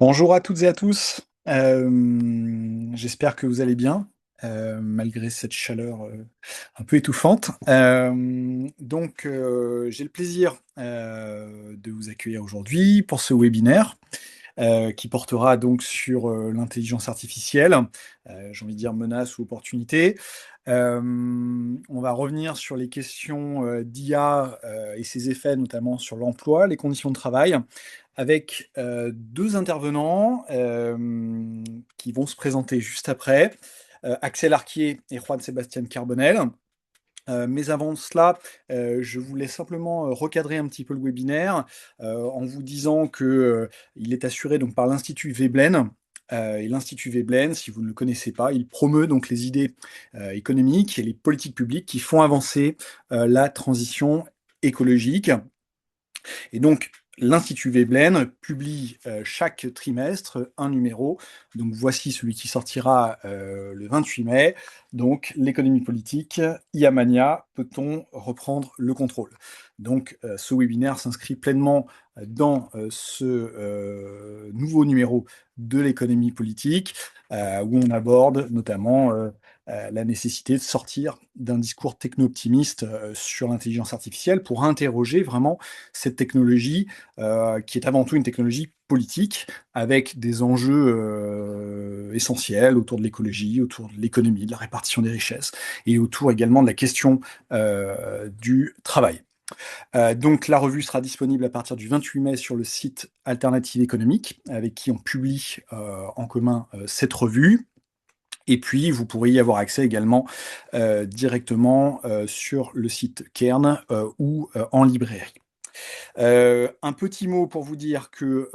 Bonjour à toutes et à tous. J'espère que vous allez bien, malgré cette chaleur un peu étouffante. J'ai le plaisir de vous accueillir aujourd'hui pour ce webinaire qui portera donc sur l'intelligence artificielle, j'ai envie de dire menace ou opportunité. On va revenir sur les questions d'IA et ses effets, notamment sur l'emploi, les conditions de travail, avec deux intervenants qui vont se présenter juste après, Axel Arquier et Juan Sébastien Carbonel. Mais avant cela, je voulais simplement recadrer un petit peu le webinaire en vous disant que il est assuré donc par l'Institut Veblen. Et l'Institut Veblen, si vous ne le connaissez pas, il promeut donc les idées économiques et les politiques publiques qui font avancer la transition écologique. Et donc, l'Institut Veblen publie chaque trimestre un numéro. Donc, voici celui qui sortira le 28 mai. Donc, l'économie politique, IA Mania, peut-on reprendre le contrôle? Donc, ce webinaire s'inscrit pleinement dans ce nouveau numéro de l'économie politique, où on aborde notamment la nécessité de sortir d'un discours techno-optimiste sur l'intelligence artificielle pour interroger vraiment cette technologie qui est avant tout une technologie politique avec des enjeux essentiels autour de l'écologie, autour de l'économie, de la répartition des richesses et autour également de la question du travail. Donc la revue sera disponible à partir du 28 mai sur le site Alternative économique avec qui on publie en commun cette revue. Et puis, vous pourrez y avoir accès également directement sur le site Kern ou en librairie. Un petit mot pour vous dire que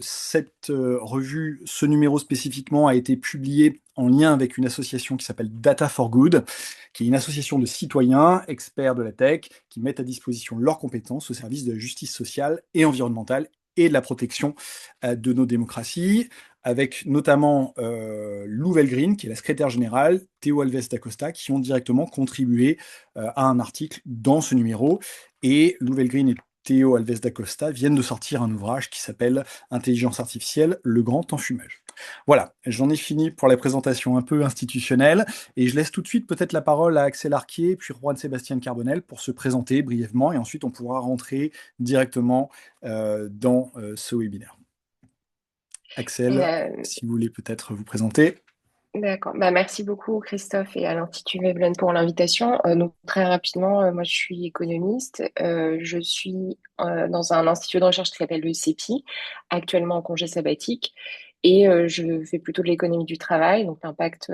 cette revue, ce numéro spécifiquement, a été publié en lien avec une association qui s'appelle Data for Good, qui est une association de citoyens, experts de la tech, qui mettent à disposition leurs compétences au service de la justice sociale et environnementale et de la protection de nos démocraties, avec notamment Louvel Green, qui est la secrétaire générale, Théo Alves d'Acosta, qui ont directement contribué à un article dans ce numéro. Et Louvel Green et Théo Alves d'Acosta viennent de sortir un ouvrage qui s'appelle Intelligence artificielle, le grand enfumage. Voilà, j'en ai fini pour la présentation un peu institutionnelle et je laisse tout de suite peut-être la parole à Axel Arquier puis Juan Sébastien Carbonel pour se présenter brièvement et ensuite on pourra rentrer directement dans ce webinaire. Axel, Euh, si vous voulez peut-être vous présenter. d'accord. Merci beaucoup Christophe et à l'Institut Veblen pour l'invitation. Donc très rapidement, moi je suis économiste. Je suis dans un institut de recherche qui s'appelle le CEPI, actuellement en congé sabbatique. Et je fais plutôt de l'économie du travail, donc l'impact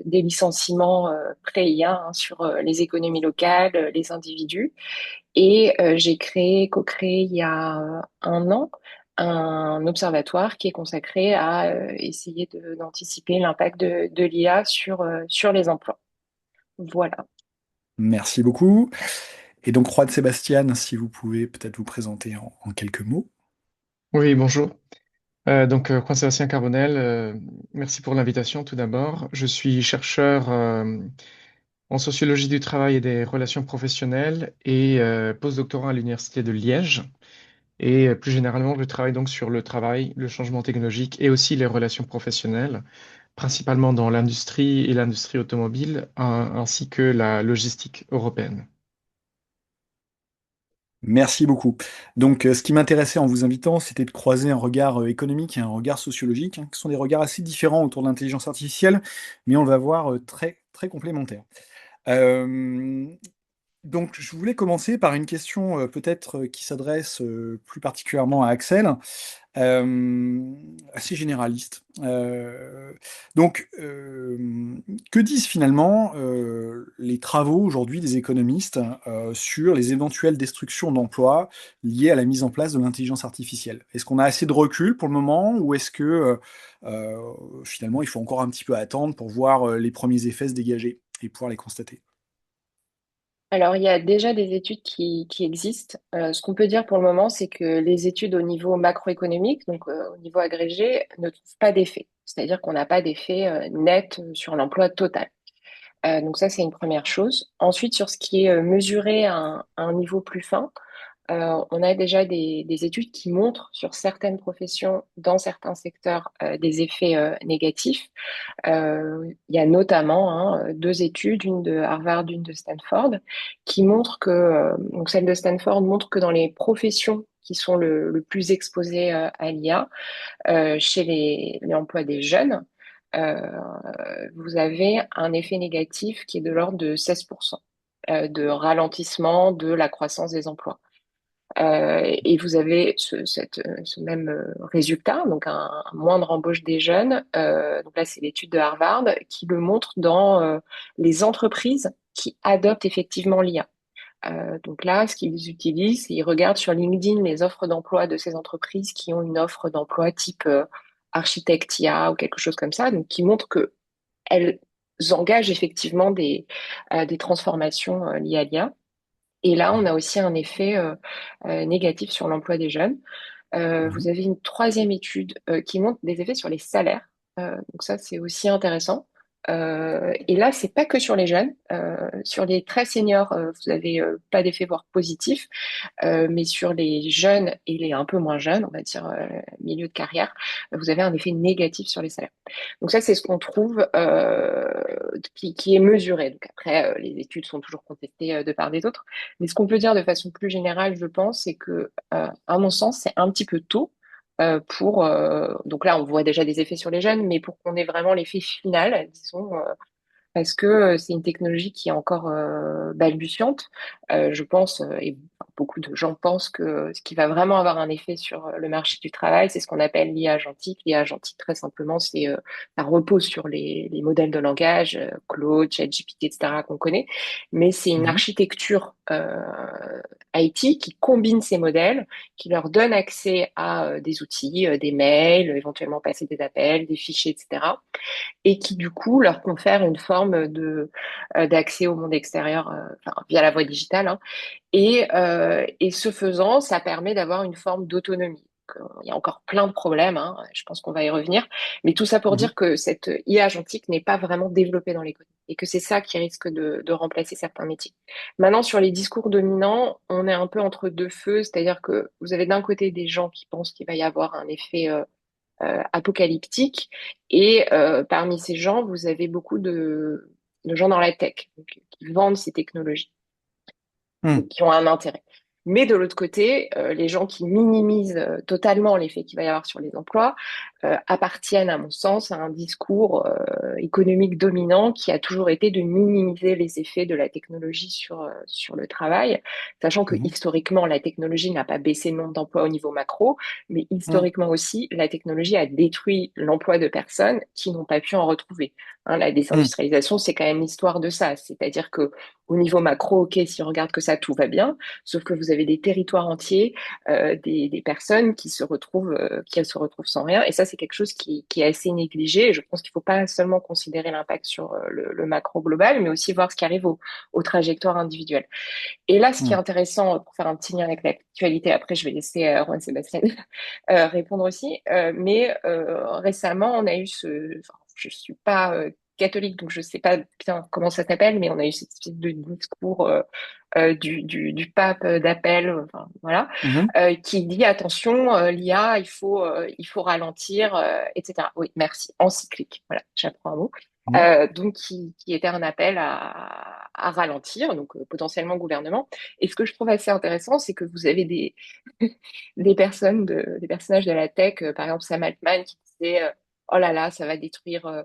des licenciements pré-IA sur les économies locales, les individus. Et co-créé il y a un an un observatoire qui est consacré à essayer d'anticiper l'impact de l'IA sur les emplois. Voilà. Merci beaucoup. Et donc Juan Sébastien, si vous pouvez peut-être vous présenter en quelques mots. Oui, bonjour. Juan-Sébastien Carbonel, merci pour l'invitation tout d'abord. Je suis chercheur en sociologie du travail et des relations professionnelles et postdoctorant à l'Université de Liège. Et plus généralement, je travaille donc sur le travail, le changement technologique et aussi les relations professionnelles, principalement dans l'industrie et l'industrie automobile, ainsi que la logistique européenne. Merci beaucoup. Donc, ce qui m'intéressait en vous invitant, c'était de croiser un regard économique et un regard sociologique, hein, qui sont des regards assez différents autour de l'intelligence artificielle, mais on va voir très, très complémentaires. Euh, donc, je voulais commencer par une question peut-être qui s'adresse plus particulièrement à Axel, assez généraliste. Que disent finalement les travaux aujourd'hui des économistes sur les éventuelles destructions d'emplois liées à la mise en place de l'intelligence artificielle? Est-ce qu'on a assez de recul pour le moment ou est-ce que finalement il faut encore un petit peu attendre pour voir les premiers effets se dégager et pouvoir les constater? Alors, il y a déjà des études qui existent. Ce qu'on peut dire pour le moment, c'est que les études au niveau macroéconomique, donc au niveau agrégé, ne trouvent pas d'effet. C'est-à-dire qu'on n'a pas d'effet net sur l'emploi total. Donc ça, c'est une première chose. Ensuite, sur ce qui est mesuré à un niveau plus fin, On a déjà des études qui montrent sur certaines professions, dans certains secteurs, des effets négatifs. Il y a notamment deux études, une de Harvard, une de Stanford, qui montrent que, donc celle de Stanford montre que dans les professions qui sont le plus exposées à l'IA, chez les emplois des jeunes, euh, vous avez un effet négatif qui est de l'ordre de 16% de ralentissement de la croissance des emplois. Et vous avez ce même résultat, donc un moindre embauche des jeunes. Donc là, c'est l'étude de Harvard qui le montre dans les entreprises qui adoptent effectivement l'IA. Donc là, ce qu'ils utilisent, c'est ils regardent sur LinkedIn les offres d'emploi de ces entreprises qui ont une offre d'emploi type architecte IA ou quelque chose comme ça, donc qui montre que elles engagent effectivement des transformations liées à l'IA. Et là, on a aussi un effet négatif sur l'emploi des jeunes. Mhm. Vous avez une troisième étude qui montre des effets sur les salaires. Donc ça, c'est aussi intéressant. Et là, c'est pas que sur les jeunes. Sur les très seniors, vous avez pas d'effet voire positif. Mais sur les jeunes et les un peu moins jeunes, on va dire milieu de carrière, vous avez un effet négatif sur les salaires. Donc ça, c'est ce qu'on trouve qui est mesuré. Donc après, les études sont toujours contestées de part des autres. Mais ce qu'on peut dire de façon plus générale, je pense, c'est que, à mon sens, c'est un petit peu tôt pour. Donc là, on voit déjà des effets sur les jeunes, mais pour qu'on ait vraiment l'effet final, disons, parce que c'est une technologie qui est encore balbutiante. Je pense, et beaucoup de gens pensent que ce qui va vraiment avoir un effet sur le marché du travail, c'est ce qu'on appelle l'IA agentique. L'IA agentique, très simplement, ça repose sur les modèles de langage, Claude, ChatGPT, etc., qu'on connaît, mais c'est une Mhm. architecture IT qui combine ces modèles, qui leur donne accès à des outils, des mails, éventuellement passer des appels, des fichiers, etc., et qui du coup leur confère une forme de d'accès au monde extérieur enfin, via la voie digitale. Hein. Et ce faisant, ça permet d'avoir une forme d'autonomie. Il y a encore plein de problèmes, hein, je pense qu'on va y revenir, mais tout ça pour Mhm. dire que cette IA agentique n'est pas vraiment développée dans l'économie et que c'est ça qui risque de remplacer certains métiers. Maintenant, sur les discours dominants, on est un peu entre deux feux, c'est-à-dire que vous avez d'un côté des gens qui pensent qu'il va y avoir un effet apocalyptique. Et parmi ces gens, vous avez beaucoup de gens dans la tech donc, qui vendent ces technologies Mhm. qui ont un intérêt. Mais de l'autre côté, les gens qui minimisent totalement l'effet qu'il va y avoir sur les emplois appartiennent, à mon sens, à un discours économique dominant qui a toujours été de minimiser les effets de la technologie sur le travail, sachant que Mhm. historiquement, la technologie n'a pas baissé le nombre d'emplois au niveau macro, mais Mhm. historiquement aussi, la technologie a détruit l'emploi de personnes qui n'ont pas pu en retrouver. Hein, la Mhm. désindustrialisation, c'est quand même l'histoire de ça, c'est-à-dire que au niveau macro, ok, si on regarde que ça, tout va bien, sauf que vous avez des territoires entiers, des personnes qui se retrouvent sans rien, et ça, c'est quelque chose qui est assez négligé. Et je pense qu'il ne faut pas seulement considérer l'impact sur le macro global, mais aussi voir ce qui arrive aux trajectoires individuelles. Et là, ce qui est Mhm. intéressant, pour faire un petit lien avec l'actualité, après, je vais laisser Juan Sébastien répondre aussi, mais récemment, on a eu enfin, je suis pas catholique, donc je sais pas bien comment ça s'appelle, mais on a eu cette espèce de discours du pape d'appel, enfin, voilà, Mhm. qui dit attention, l'IA, il faut ralentir, etc. Oui, merci. Encyclique, voilà, j'apprends un mot. Mhm. Donc qui était un appel à ralentir, donc potentiellement gouvernement. Et ce que je trouve assez intéressant, c'est que vous avez des personnages de la tech, par exemple Sam Altman qui disait oh là là, ça va détruire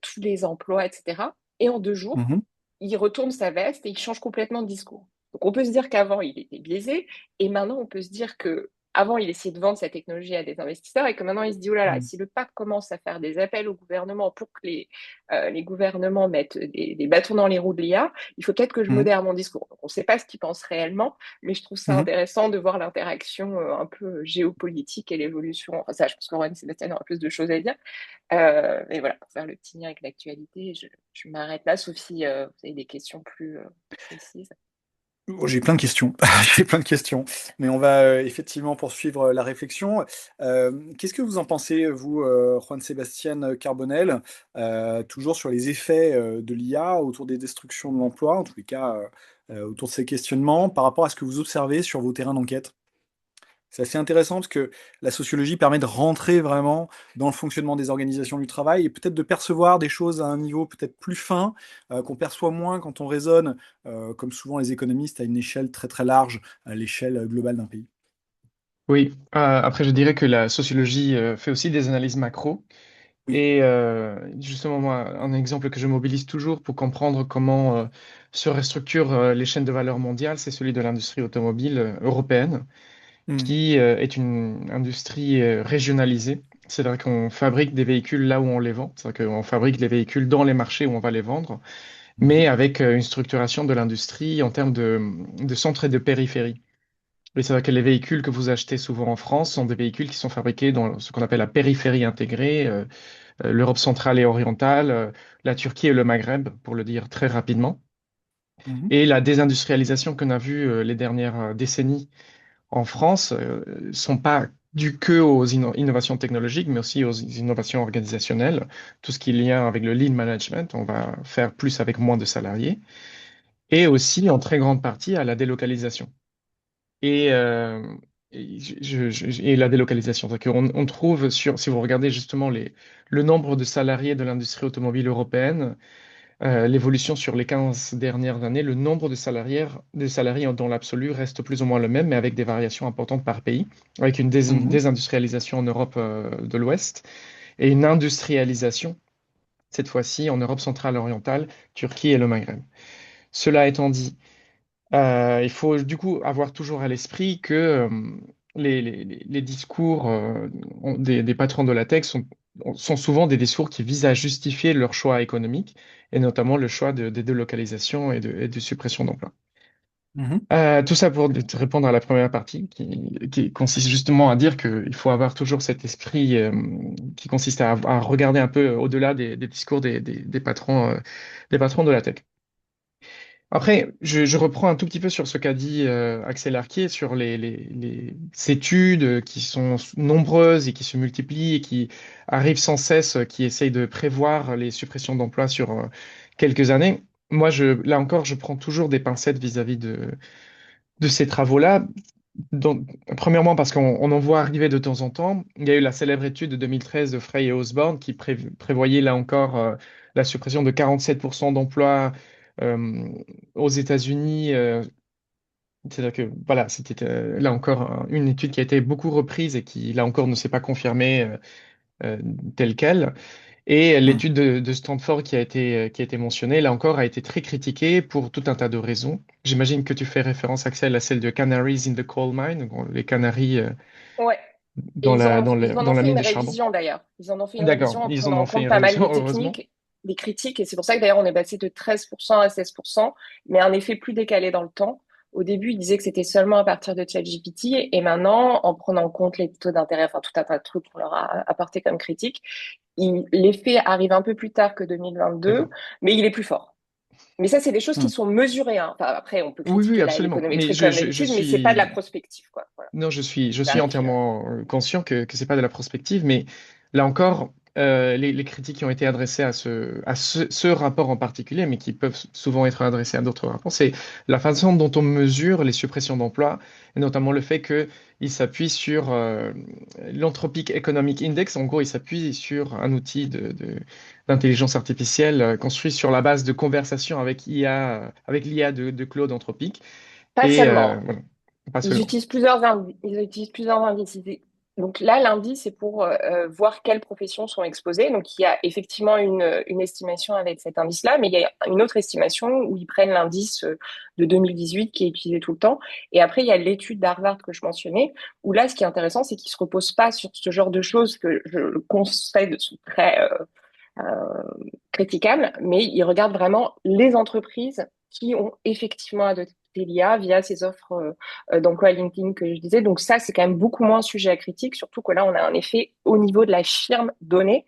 tous les emplois, etc. Et en 2 jours, Mhm. il retourne sa veste et il change complètement de discours. Donc on peut se dire qu'avant il était biaisé et maintenant on peut se dire que avant il essayait de vendre sa technologie à des investisseurs et que maintenant il se dit oh là là, Mhm. si le pape commence à faire des appels au gouvernement pour que les gouvernements mettent des bâtons dans les roues de l'IA, il faut peut-être que je Mhm. modère mon discours. Donc on ne sait pas ce qu'il pense réellement, mais je trouve ça Mhm. intéressant de voir l'interaction un peu géopolitique et l'évolution. Enfin ça, je pense que Juan Sébastien aura plus de choses à dire. Mais voilà, pour faire le petit lien avec l'actualité, je m'arrête là, sauf si vous avez des questions plus précises. Oh, j'ai plein de questions. J'ai plein de questions. Mais on va effectivement poursuivre la réflexion. Qu'est-ce que vous en pensez, vous, Juan Sébastien Carbonel, toujours sur les effets de l'IA autour des destructions de l'emploi, en tous les cas autour de ces questionnements par rapport à ce que vous observez sur vos terrains d'enquête. C'est assez intéressant parce que la sociologie permet de rentrer vraiment dans le fonctionnement des organisations du travail et peut-être de percevoir des choses à un niveau peut-être plus fin, qu'on perçoit moins quand on raisonne, comme souvent les économistes, à une échelle très très large, à l'échelle globale d'un pays. Oui, après je dirais que la sociologie fait aussi des analyses macro. Oui. Et justement, moi, un exemple que je mobilise toujours pour comprendre comment se restructurent les chaînes de valeur mondiales, c'est celui de l'industrie automobile européenne, Mhm. qui est une industrie régionalisée. C'est-à-dire qu'on fabrique des véhicules là où on les vend. C'est-à-dire qu'on fabrique les véhicules dans les marchés où on va les vendre, mais Mhm. avec une structuration de l'industrie en termes de centres et de périphérie. Et c'est-à-dire que les véhicules que vous achetez souvent en France sont des véhicules qui sont fabriqués dans ce qu'on appelle la périphérie intégrée, l'Europe centrale et orientale, la Turquie et le Maghreb, pour le dire très rapidement. Mhm. Et la désindustrialisation qu'on a vue les dernières décennies en France sont pas dues que aux innovations technologiques, mais aussi aux innovations organisationnelles. Tout ce qui est lien avec le lean management, on va faire plus avec moins de salariés. Et aussi, en très grande partie, à la délocalisation. Et, et la délocalisation. C'est-à-dire qu'on on trouve sur, si vous regardez justement le nombre de salariés de l'industrie automobile européenne, l'évolution sur les 15 dernières années, le nombre de salariés dans l'absolu reste plus ou moins le même, mais avec des variations importantes par pays, avec une Mhm. désindustrialisation en Europe de l'Ouest et une industrialisation, cette fois-ci en Europe centrale orientale, Turquie et le Maghreb. Cela étant dit, il faut du coup avoir toujours à l'esprit que les discours des patrons de la tech sont souvent des discours qui visent à justifier leur choix économique, et notamment le choix des délocalisations et de suppression d'emplois. Mhm. Tout ça pour te répondre à la première partie, qui consiste justement à dire qu'il faut avoir toujours cet esprit qui consiste à regarder un peu au-delà des discours des patrons de la tech. Après, je reprends un tout petit peu sur ce qu'a dit Axel Arquier sur les études qui sont nombreuses et qui se multiplient et qui arrivent sans cesse, qui essayent de prévoir les suppressions d'emplois sur quelques années. Moi, là encore, je prends toujours des pincettes vis-à-vis de ces travaux-là. Premièrement, parce qu'on en voit arriver de temps en temps. Il y a eu la célèbre étude de 2013 de Frey et Osborne qui prévoyait là encore la suppression de 47% d'emplois euh, aux États-Unis. C'est-à-dire que voilà, c'était là encore une étude qui a été beaucoup reprise et qui là encore ne s'est pas confirmée euh, telle quelle. Et Mhm. l'étude de Stanford qui a été mentionnée, là encore, a été très critiquée pour tout un tas de raisons. J'imagine que tu fais référence, Axel, à celle de Canaries in the Coal Mine, donc, les canaries Ouais. Et ils en dans ont la fait mine une de charbon. révision d'ailleurs. Ils en ont fait une D'accord, révision en ils en prenant ont en fait compte une pas mal révision, les heureusement. techniques, les critiques, et c'est pour ça que d'ailleurs on est passé de 13% à 16%, mais un effet plus décalé dans le temps. Au début, ils disaient que c'était seulement à partir de ChatGPT, et maintenant, en prenant en compte les taux d'intérêt, enfin tout un tas de trucs qu'on leur a apporté comme critique, l'effet arrive un peu plus tard que 2022, D'accord. mais il est plus fort. Mais ça, c'est des choses qui Mhm. sont mesurées, hein. Enfin, après, on peut Oui, oui, critiquer absolument. Mais l'économétrie comme je d'habitude, mais c'est pas de la suis, prospective, quoi. Voilà. non, je Ça suis arrive. entièrement conscient que c'est pas de la prospective, mais là encore, les critiques qui ont été adressées à ce rapport en particulier, mais qui peuvent souvent être adressées à d'autres rapports, c'est la façon dont on mesure les suppressions d'emplois, et notamment le fait qu'il s'appuie sur l'Anthropic Economic Index. En gros, il s'appuie sur un outil d'intelligence artificielle construit sur la base de conversations avec IA, avec l'IA de Claude Anthropic. Pas Et seulement. voilà, pas seulement. Ils utilisent plusieurs indices. Donc là, l'indice, c'est pour voir quelles professions sont exposées. Donc il y a effectivement une estimation avec cet indice-là, mais il y a une autre estimation où ils prennent l'indice de 2018 qui est utilisé tout le temps. Et après, il y a l'étude d'Harvard que je mentionnais, où là, ce qui est intéressant, c'est qu'ils ne se reposent pas sur ce genre de choses que je conseille sont très critiquables, mais ils regardent vraiment les entreprises qui ont effectivement adopté l'IA via ces offres d'emploi LinkedIn que je disais. Donc ça, c'est quand même beaucoup moins sujet à critique, surtout que là, on a un effet au niveau de la firme donnée.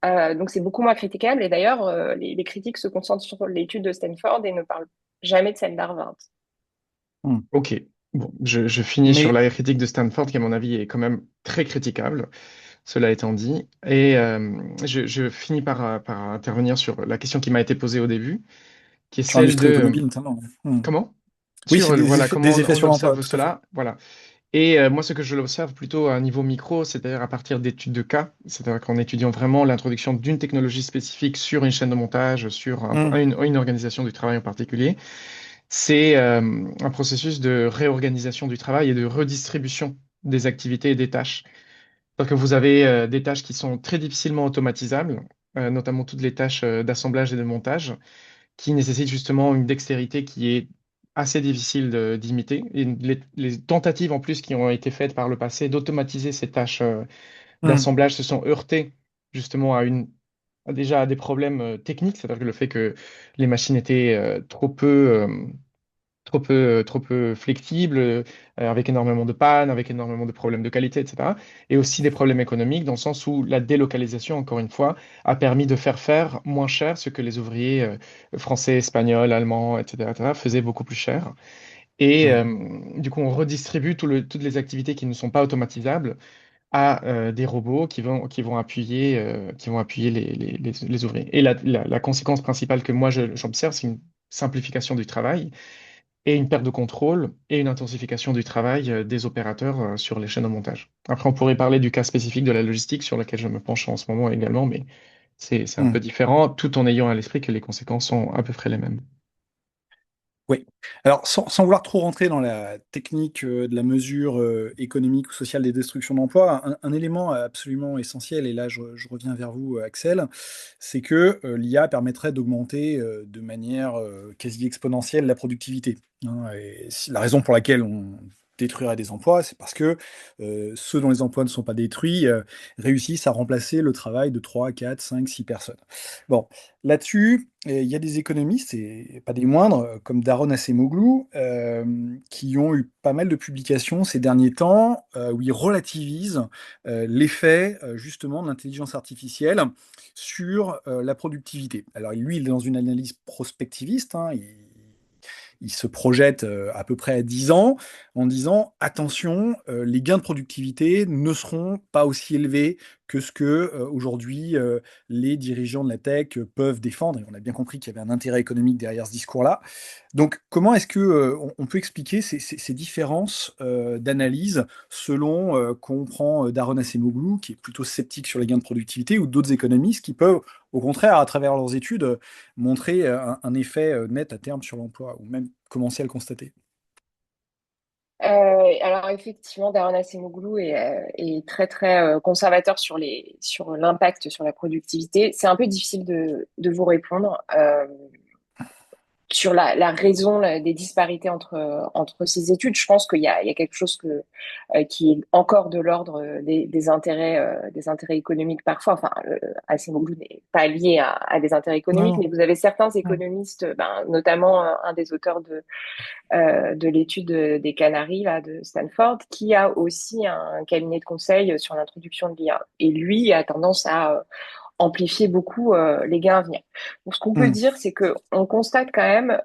Donc c'est beaucoup moins critiquable. Et d'ailleurs, les critiques se concentrent sur l'étude de Stanford et ne parlent jamais de celle d'Harvard. Mhm. Ok, bon, je finis sur Mais la critique de Stanford, qui à mon avis est quand même très critiquable, cela étant dit. Et je finis par intervenir sur la question qui m'a été posée au début, qui est sur celle l'industrie de... automobile notamment. Mhm. Comment? Oui, sur c'est voilà, comment des effets on sur l'emploi, observe tout à fait. cela. Voilà. Et moi, ce que je l'observe plutôt à un niveau micro, c'est-à-dire à partir d'études de cas, c'est-à-dire qu'en étudiant vraiment l'introduction d'une technologie spécifique sur une chaîne de montage, sur Hmm, une organisation du travail en particulier, c'est un processus de réorganisation du travail et de redistribution des activités et des tâches. Parce que vous avez des tâches qui sont très difficilement automatisables, notamment toutes les tâches d'assemblage et de montage, qui nécessitent justement une dextérité qui est assez difficile d'imiter. Et les tentatives en plus qui ont été faites par le passé d'automatiser ces tâches hmm, d'assemblage se sont heurtées justement déjà à des problèmes techniques, c'est-à-dire que le fait que les machines étaient trop peu flexible, avec énormément de pannes, avec énormément de problèmes de qualité, etc. Et aussi des problèmes économiques, dans le sens où la délocalisation, encore une fois, a permis de faire moins cher ce que les ouvriers français, espagnols, allemands, etc., faisaient beaucoup plus cher. Et hmm, du coup, on redistribue toutes les activités qui ne sont pas automatisables à des robots qui vont appuyer les ouvriers. Et la conséquence principale que moi j'observe, c'est une simplification du travail et une perte de contrôle et une intensification du travail des opérateurs sur les chaînes de montage. Après, on pourrait parler du cas spécifique de la logistique sur lequel je me penche en ce moment également, mais c'est un peu hmm. différent, tout en ayant à l'esprit que les conséquences sont à peu près les mêmes. Oui. Alors, sans vouloir trop rentrer dans la technique de la mesure économique ou sociale des destructions d'emplois, un élément absolument essentiel, et là je reviens vers vous, Axel, c'est que l'IA permettrait d'augmenter de manière quasi exponentielle la productivité, hein. Et la raison pour laquelle on détruirait des emplois, c'est parce que ceux dont les emplois ne sont pas détruits réussissent à remplacer le travail de 3, 4, 5, 6 personnes. Bon, là-dessus, il y a des économistes, et pas des moindres, comme Daron Acemoglu, qui ont eu pas mal de publications ces derniers temps, où ils relativisent l'effet justement de l'intelligence artificielle sur la productivité. Alors lui, il est dans une analyse prospectiviste, hein, il se projette à peu près à 10 ans en disant attention, les gains de productivité ne seront pas aussi élevés que ce que aujourd'hui les dirigeants de la tech peuvent défendre. Et on a bien compris qu'il y avait un intérêt économique derrière ce discours-là. Donc, comment est-ce que on peut expliquer ces différences d'analyse selon qu'on prend Daron Acemoglu, qui est plutôt sceptique sur les gains de productivité, ou d'autres économistes qui peuvent, au contraire, à travers leurs études, montrer un effet net à terme sur l'emploi, ou même commencer à le constater. Alors effectivement, Daron Acemoglu est très très conservateur sur l'impact sur la productivité. C'est un peu difficile de vous répondre. Sur la raison des disparités entre ces études, je pense qu'il y a quelque chose qui est encore de l'ordre des intérêts économiques parfois. Enfin, Acemoglu n'est pas lié à des intérêts Non, économiques, non. mais vous avez certains Ouais. économistes, ben, notamment un des auteurs de l'étude des Canaries là, de Stanford, qui a aussi un cabinet de conseil sur l'introduction de l'IA. Et lui a tendance à amplifier beaucoup les gains à venir. Donc, ce qu'on peut Hmm. dire, c'est que on constate quand même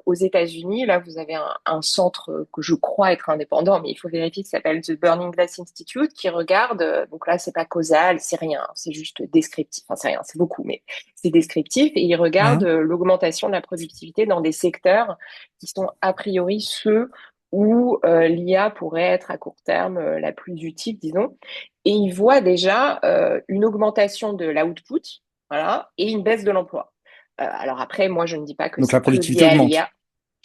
aux États-Unis, là, vous avez un centre que je crois être indépendant, mais il faut vérifier, qui s'appelle The Burning Glass Institute, qui regarde. Donc là, c'est pas causal, c'est rien, c'est juste descriptif. Enfin, c'est rien, c'est beaucoup, mais c'est descriptif. Et il regarde Mhm. l'augmentation de la productivité dans des secteurs qui sont a priori ceux où l'IA pourrait être à court terme la plus utile, disons. Et il voit déjà une augmentation de l'output, voilà, et une baisse de l'emploi. Alors après, moi, je ne dis pas que Donc c'est la que productivité lié à augmente. l'IA.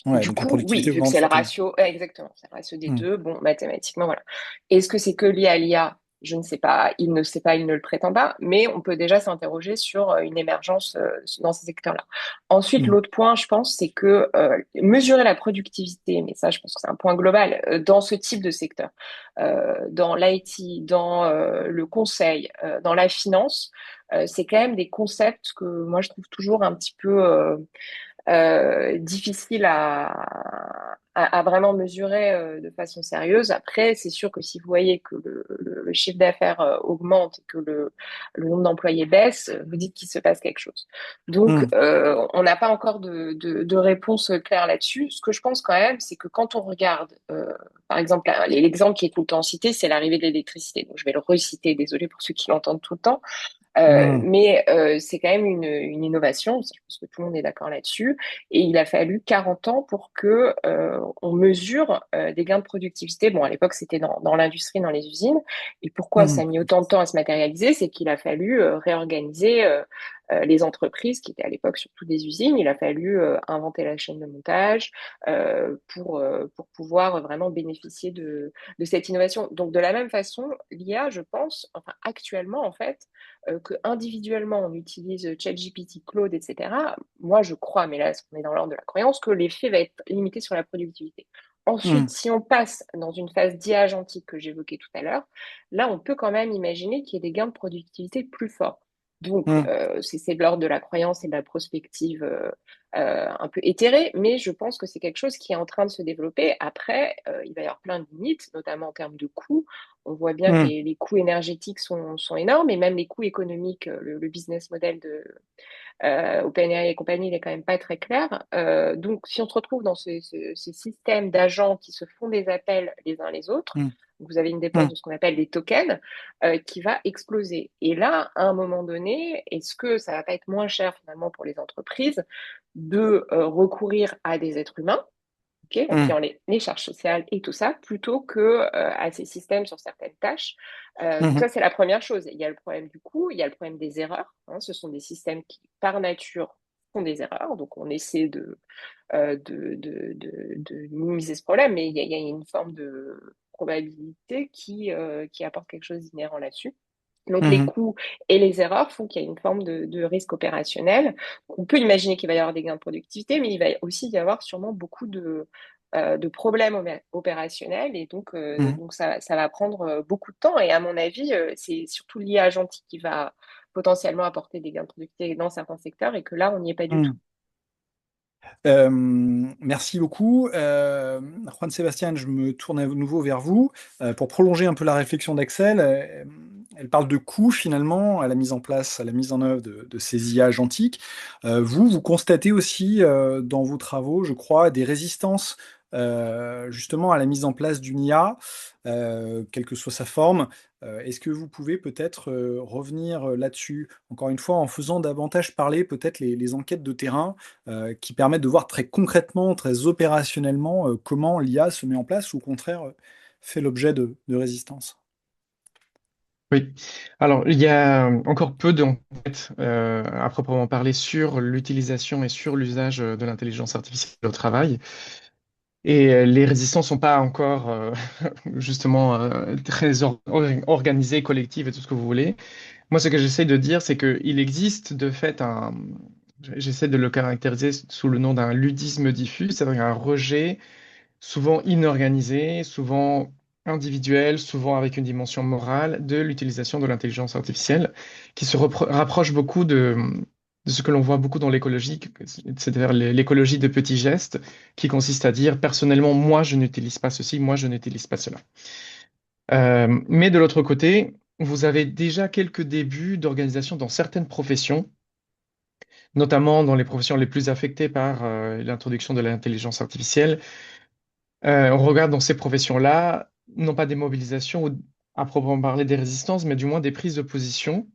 Ouais, Du donc la coup, oui, productivité vu que augmente c'est le fortement. ratio, exactement, c'est le ratio des Hmm. deux, bon, mathématiquement, voilà. Est-ce que c'est que lié à l'IA? Je ne sais pas, il ne sait pas, il ne le prétend pas, mais on peut déjà s'interroger sur une émergence dans ces secteurs-là. Ensuite, Hmm. l'autre point, je pense, c'est que mesurer la productivité, mais ça, je pense que c'est un point global, dans ce type de secteur, dans l'IT, dans le conseil, dans la finance, c'est quand même des concepts que moi, je trouve toujours un petit peu difficile à vraiment mesurer de façon sérieuse. Après, c'est sûr que si vous voyez que le chiffre d'affaires augmente et que le nombre d'employés baisse, vous dites qu'il se passe quelque chose. Donc, Hmm. on n'a pas encore de réponse claire là-dessus. Ce que je pense quand même, c'est que quand on regarde, par exemple, l'exemple qui est tout le temps cité, c'est l'arrivée de l'électricité. Donc, je vais le reciter, désolé pour ceux qui l'entendent tout le temps. Mhm. Mais c'est quand même une innovation, je pense que tout le monde est d'accord là-dessus, et il a fallu 40 ans pour que on mesure des gains de productivité. Bon, à l'époque, c'était dans l'industrie, dans les usines, et pourquoi ça a Mhm. mis autant de temps à se matérialiser, c'est qu'il a fallu réorganiser les entreprises, qui étaient à l'époque surtout des usines. Il a fallu inventer la chaîne de montage pour pouvoir vraiment bénéficier de cette innovation. Donc, de la même façon, l'IA, je pense, enfin actuellement, en fait, que individuellement on utilise ChatGPT, Claude, etc., moi je crois, mais là on est dans l'ordre de la croyance, que l'effet va être limité sur la productivité. Ensuite, Mhm. si on passe dans une phase d'IA agentique que j'évoquais tout à l'heure, là on peut quand même imaginer qu'il y ait des gains de productivité plus forts. Donc, Mhm. c'est de l'ordre de la croyance et de la prospective un peu éthérée, mais je pense que c'est quelque chose qui est en train de se développer. Après, il va y avoir plein de limites, notamment en termes de coûts. On voit bien que Mhm. les coûts énergétiques sont énormes et même les coûts économiques, le business model de OpenAI et compagnie, il est quand même pas très clair. Donc, si on se retrouve dans ce système d'agents qui se font des appels les uns les autres, Mhm. vous avez une dépense Mhm. de ce qu'on appelle des tokens qui va exploser. Et là, à un moment donné, est-ce que ça va pas être moins cher finalement pour les entreprises de recourir à des êtres humains, ok, en Mhm. payant les charges sociales et tout ça, plutôt que à ces systèmes sur certaines tâches. Donc Mhm. ça, c'est la première chose. Il y a le problème du coût, il y a le problème des erreurs, hein. Ce sont des systèmes qui, par nature, font des erreurs. Donc on essaie de minimiser ce problème, mais il y a une forme de probabilité qui apporte quelque chose d'inhérent là-dessus. Donc les Mhm. coûts et les erreurs font qu'il y a une forme de risque opérationnel. On peut imaginer qu'il va y avoir des gains de productivité, mais il va aussi y avoir sûrement beaucoup de problèmes opérationnels. Et Mhm. donc ça va prendre beaucoup de temps. Et à mon avis, c'est surtout l'IA agentique qui va potentiellement apporter des gains de productivité dans certains secteurs et que là, on n'y est pas du tout. Mhm. Merci beaucoup. Juan Sébastien, je me tourne à nouveau vers vous pour prolonger un peu la réflexion d'Axel. Elle parle de coûts finalement à la mise en place, à la mise en œuvre de ces IA agentiques. Vous constatez aussi dans vos travaux, je crois, des résistances justement à la mise en place d'une IA, quelle que soit sa forme. Est-ce que vous pouvez peut-être revenir là-dessus, encore une fois, en faisant davantage parler peut-être les enquêtes de terrain qui permettent de voir très concrètement, très opérationnellement comment l'IA se met en place ou au contraire fait l'objet de résistance. Oui. Alors, il y a encore peu d'enquêtes à proprement parler sur l'utilisation et sur l'usage de l'intelligence artificielle au travail. Et les résistances sont pas encore justement très organisées, collectives et tout ce que vous voulez. Moi, ce que j'essaie de dire, c'est qu'il existe de fait j'essaie de le caractériser sous le nom d'un ludisme diffus, c'est-à-dire un rejet souvent inorganisé, souvent individuel, souvent avec une dimension morale de l'utilisation de l'intelligence artificielle, qui se rapproche beaucoup de ce que l'on voit beaucoup dans l'écologie, c'est-à-dire l'écologie de petits gestes, qui consiste à dire personnellement, moi, je n'utilise pas ceci, moi, je n'utilise pas cela. Mais de l'autre côté, vous avez déjà quelques débuts d'organisation dans certaines professions, notamment dans les professions les plus affectées par l'introduction de l'intelligence artificielle. On regarde dans ces professions-là, non pas des mobilisations ou à proprement parler des résistances, mais du moins des prises de position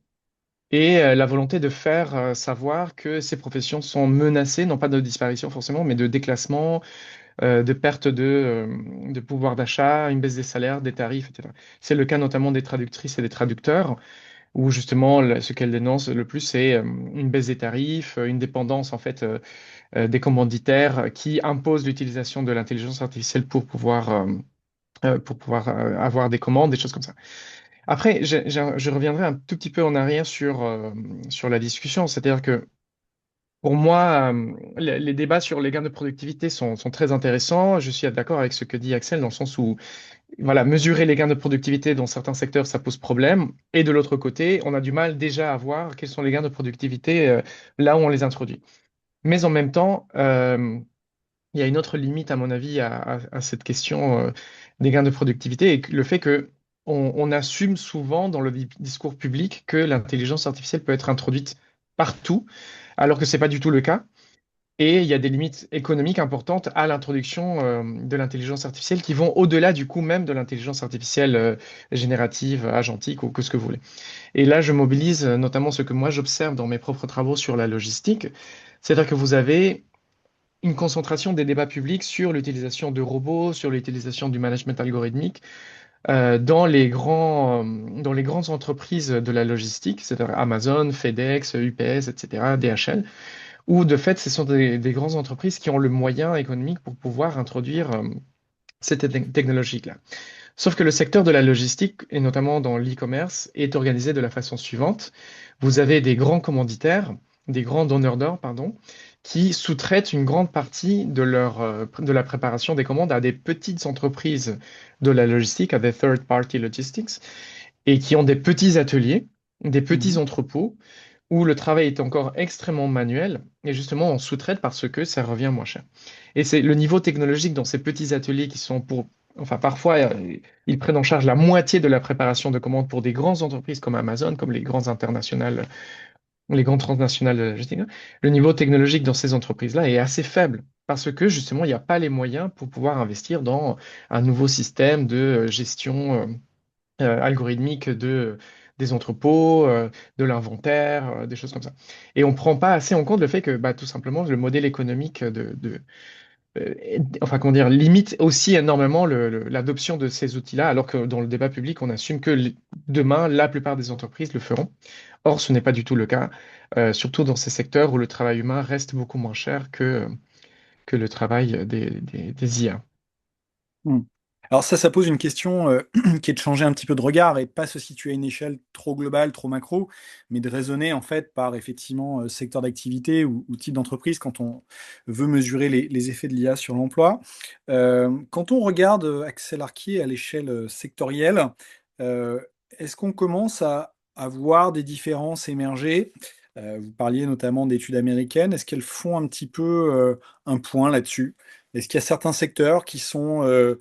et la volonté de faire savoir que ces professions sont menacées, non pas de disparition forcément, mais de déclassement, de perte de pouvoir d'achat, une baisse des salaires, des tarifs, etc. C'est le cas notamment des traductrices et des traducteurs, où justement ce qu'elles dénoncent le plus, c'est une baisse des tarifs, une dépendance en fait des commanditaires qui imposent l'utilisation de l'intelligence artificielle pour pouvoir avoir des commandes, des choses comme ça. Après, je reviendrai un tout petit peu en arrière sur la discussion, c'est-à-dire que pour moi, les débats sur les gains de productivité sont très intéressants. Je suis d'accord avec ce que dit Axel dans le sens où, voilà, mesurer les gains de productivité dans certains secteurs, ça pose problème. Et de l'autre côté, on a du mal déjà à voir quels sont les gains de productivité là où on les introduit. Mais en même temps, il y a une autre limite, à mon avis, à cette question des gains de productivité et le fait que on assume souvent dans le discours public que l'intelligence artificielle peut être introduite partout, alors que c'est pas du tout le cas. Et il y a des limites économiques importantes à l'introduction de l'intelligence artificielle qui vont au-delà du coup même de l'intelligence artificielle générative, agentique ou que ce que vous voulez. Et là, je mobilise notamment ce que moi j'observe dans mes propres travaux sur la logistique, c'est-à-dire que vous avez une concentration des débats publics sur l'utilisation de robots, sur l'utilisation du management algorithmique dans les grandes entreprises de la logistique, c'est-à-dire Amazon, FedEx, UPS, etc., DHL, où de fait, ce sont des grandes entreprises qui ont le moyen économique pour pouvoir introduire cette technologie-là. Sauf que le secteur de la logistique, et notamment dans l'e-commerce, est organisé de la façon suivante. Vous avez des grands commanditaires, des grands donneurs d'ordre, pardon, qui sous-traitent une grande partie de la préparation des commandes à des petites entreprises de la logistique, à des third-party logistics, et qui ont des petits ateliers, des petits Mhm. entrepôts, où le travail est encore extrêmement manuel, et justement on sous-traite parce que ça revient moins cher. Et c'est le niveau technologique dans ces petits ateliers qui sont pour, enfin parfois ils prennent en charge la moitié de la préparation de commandes pour des grandes entreprises comme Amazon, comme les grands internationales, les grandes transnationales de la logistique. Le niveau technologique dans ces entreprises-là est assez faible. Parce que justement, il n'y a pas les moyens pour pouvoir investir dans un nouveau système de gestion algorithmique des entrepôts, de l'inventaire, des choses comme ça. Et on ne prend pas assez en compte le fait que bah, tout simplement le modèle économique enfin comment dire, limite aussi énormément l'adoption de ces outils-là, alors que dans le débat public, on assume que demain, la plupart des entreprises le feront. Or, ce n'est pas du tout le cas, surtout dans ces secteurs où le travail humain reste beaucoup moins cher que le travail des IA. Hmm. Alors ça pose une question qui est de changer un petit peu de regard et pas se situer à une échelle trop globale, trop macro, mais de raisonner en fait par effectivement secteur d'activité ou type d'entreprise quand on veut mesurer les effets de l'IA sur l'emploi. Quand on regarde Axel Arquier à l'échelle sectorielle, euh, est-ce qu'on commence à voir des différences émerger? Vous parliez notamment d'études américaines. Est-ce qu'elles font un petit peu un point là-dessus? Est-ce qu'il y a certains secteurs qui sont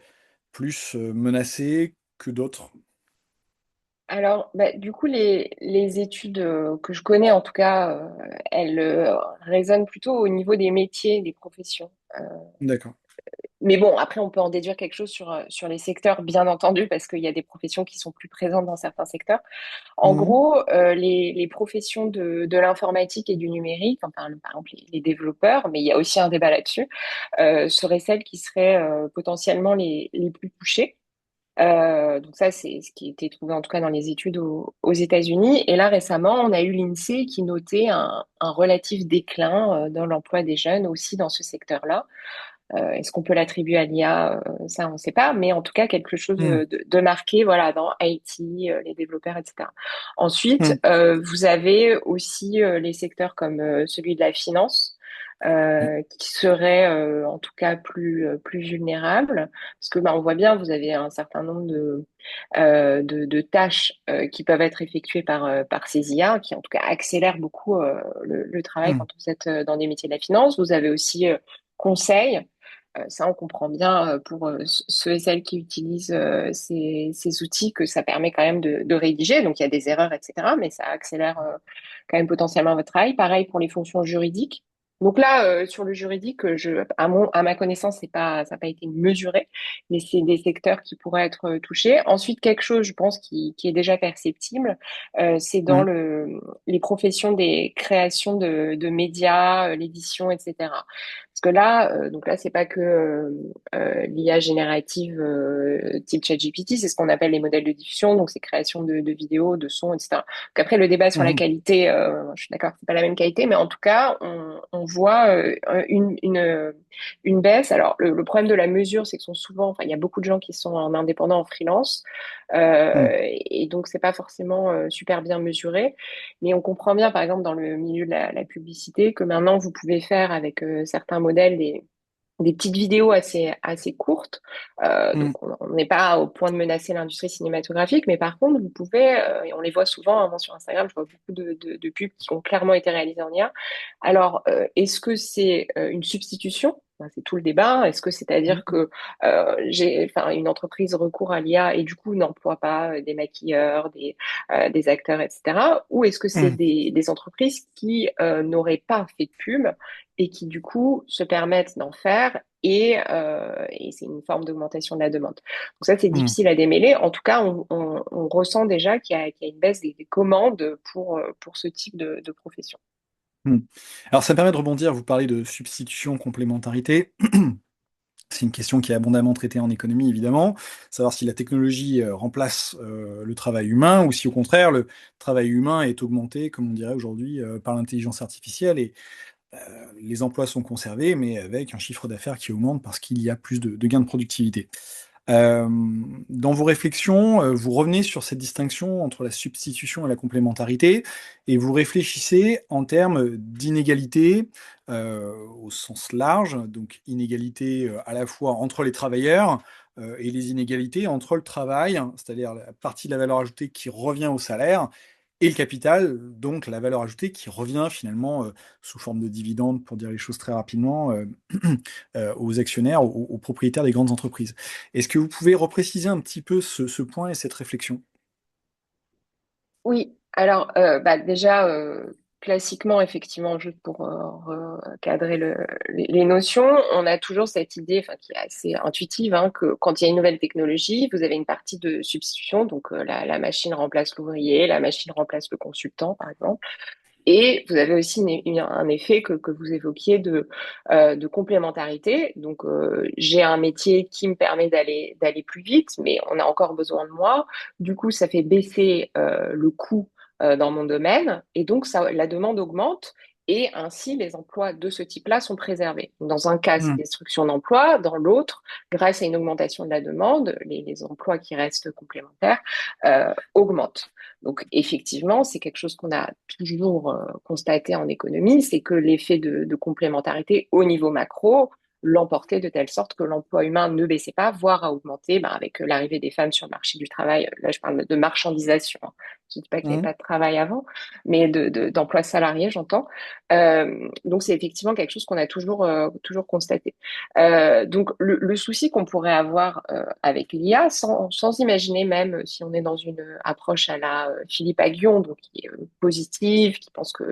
plus menacés que d'autres? Alors, bah, du coup, les études que je connais, en tout cas, elles résonnent plutôt au niveau des métiers, des professions. D'accord. Mais bon, après, on peut en déduire quelque chose sur les secteurs, bien entendu, parce qu'il y a des professions qui sont plus présentes dans certains secteurs. En Mhm. gros, les professions de l'informatique et du numérique, enfin, par exemple les développeurs, mais il y a aussi un débat là-dessus, seraient celles qui seraient potentiellement les plus touchées. Donc ça, c'est ce qui a été trouvé en tout cas dans les études aux États-Unis. Et là, récemment, on a eu l'INSEE qui notait un relatif déclin dans l'emploi des jeunes aussi dans ce secteur-là. Est-ce qu'on peut l'attribuer à l'IA? Ça, on ne sait pas, mais en tout cas, quelque chose Mhm. de marqué, voilà, dans IT, les développeurs, etc. Ensuite, Mhm. vous avez aussi les secteurs comme celui de la finance, qui seraient en tout cas plus vulnérables, parce que bah, on voit bien, vous avez un certain nombre de tâches qui peuvent être effectuées par ces IA, qui en tout cas accélèrent beaucoup le travail Mhm. quand vous êtes dans des métiers de la finance. Vous avez aussi conseil. Ça, on comprend bien pour ceux et celles qui utilisent ces outils que ça permet quand même de rédiger. Donc, il y a des erreurs, etc. Mais ça accélère quand même potentiellement votre travail. Pareil pour les fonctions juridiques. Donc là, sur le juridique, à ma connaissance, ça n'a pas été mesuré, mais c'est des secteurs qui pourraient être touchés. Ensuite, quelque chose, je pense, qui est déjà perceptible, c'est dans Mhm. les professions des créations de médias, l'édition, etc. Parce que là, donc là, c'est pas que l'IA générative type ChatGPT, c'est ce qu'on appelle les modèles de diffusion, donc c'est création de vidéos, de sons, etc. Donc après, le débat sur la Mhm. qualité, je suis d'accord, c'est pas la même qualité, mais en tout cas, on voit une baisse. Alors le problème de la mesure, c'est que sont souvent, enfin, il y a beaucoup de gens qui sont en indépendant, en freelance, et donc c'est pas forcément super bien mesuré. Mais on comprend bien, par exemple, dans le milieu de la publicité, que maintenant, vous pouvez faire avec certains modèles des petites vidéos assez courtes. Mhm. Donc, on n'est pas au point de menacer l'industrie cinématographique, mais par contre, vous pouvez, et on les voit souvent, hein, moi, sur Instagram, je vois beaucoup de pubs qui ont clairement été réalisées en IA. Alors, est-ce que c'est une substitution? C'est tout le débat. Est-ce que c'est-à-dire que une entreprise recourt à l'IA et du coup n'emploie pas des maquilleurs, des acteurs, etc. Ou est-ce que c'est Mhm. des entreprises qui n'auraient pas fait de pub et qui du coup se permettent d'en faire et c'est une forme d'augmentation de la demande. Donc ça, c'est Mhm. difficile à démêler. En tout cas, on ressent déjà qu'il y a une baisse des commandes pour ce type de profession. Mhm. Alors, ça me permet de rebondir, vous parlez de substitution, complémentarité. C'est une question qui est abondamment traitée en économie, évidemment. Savoir si la technologie remplace le travail humain ou si au contraire le travail humain est augmenté, comme on dirait aujourd'hui, par l'intelligence artificielle et les emplois sont conservés, mais avec un chiffre d'affaires qui augmente parce qu'il y a plus de gains de productivité. Euh, dans vos réflexions, vous revenez sur cette distinction entre la substitution et la complémentarité, et vous réfléchissez en termes d'inégalité au sens large, donc inégalité à la fois entre les travailleurs et les inégalités entre le travail, c'est-à-dire la partie de la valeur ajoutée qui revient au salaire, et le capital, donc la valeur ajoutée qui revient finalement sous forme de dividendes, pour dire les choses très rapidement, aux actionnaires, aux propriétaires des grandes entreprises. Est-ce que vous pouvez repréciser un petit peu ce point et cette réflexion? Oui, alors déjà, classiquement, effectivement, juste pour recadrer les notions, on a toujours cette idée, enfin, qui est assez intuitive, hein, que quand il y a une nouvelle technologie, vous avez une partie de substitution, donc la machine remplace l'ouvrier, la machine remplace le consultant, par exemple. Et vous avez aussi un effet que vous évoquiez de complémentarité. Donc, j'ai un métier qui me permet d'aller plus vite, mais on a encore besoin de moi. Du coup, ça fait baisser le coût dans mon domaine, et donc la demande augmente. Et ainsi, les emplois de ce type-là sont préservés. Dans un cas, c'est Hmm, destruction d'emplois. Dans l'autre, grâce à une augmentation de la demande, les emplois qui restent complémentaires augmentent. Donc effectivement, c'est quelque chose qu'on a toujours constaté en économie, c'est que l'effet de complémentarité au niveau macro l'emportait de telle sorte que l'emploi humain ne baissait pas, voire a augmenté avec l'arrivée des femmes sur le marché du travail. Là, je parle de marchandisation, hein. Je ne dis pas qu'il n'y avait hmm, pas de travail avant, mais d'emploi salarié, j'entends. Donc c'est effectivement quelque chose qu'on a toujours constaté. Donc le souci qu'on pourrait avoir avec l'IA, sans imaginer même si on est dans une approche à la Philippe Aghion, donc qui est positive, qui pense que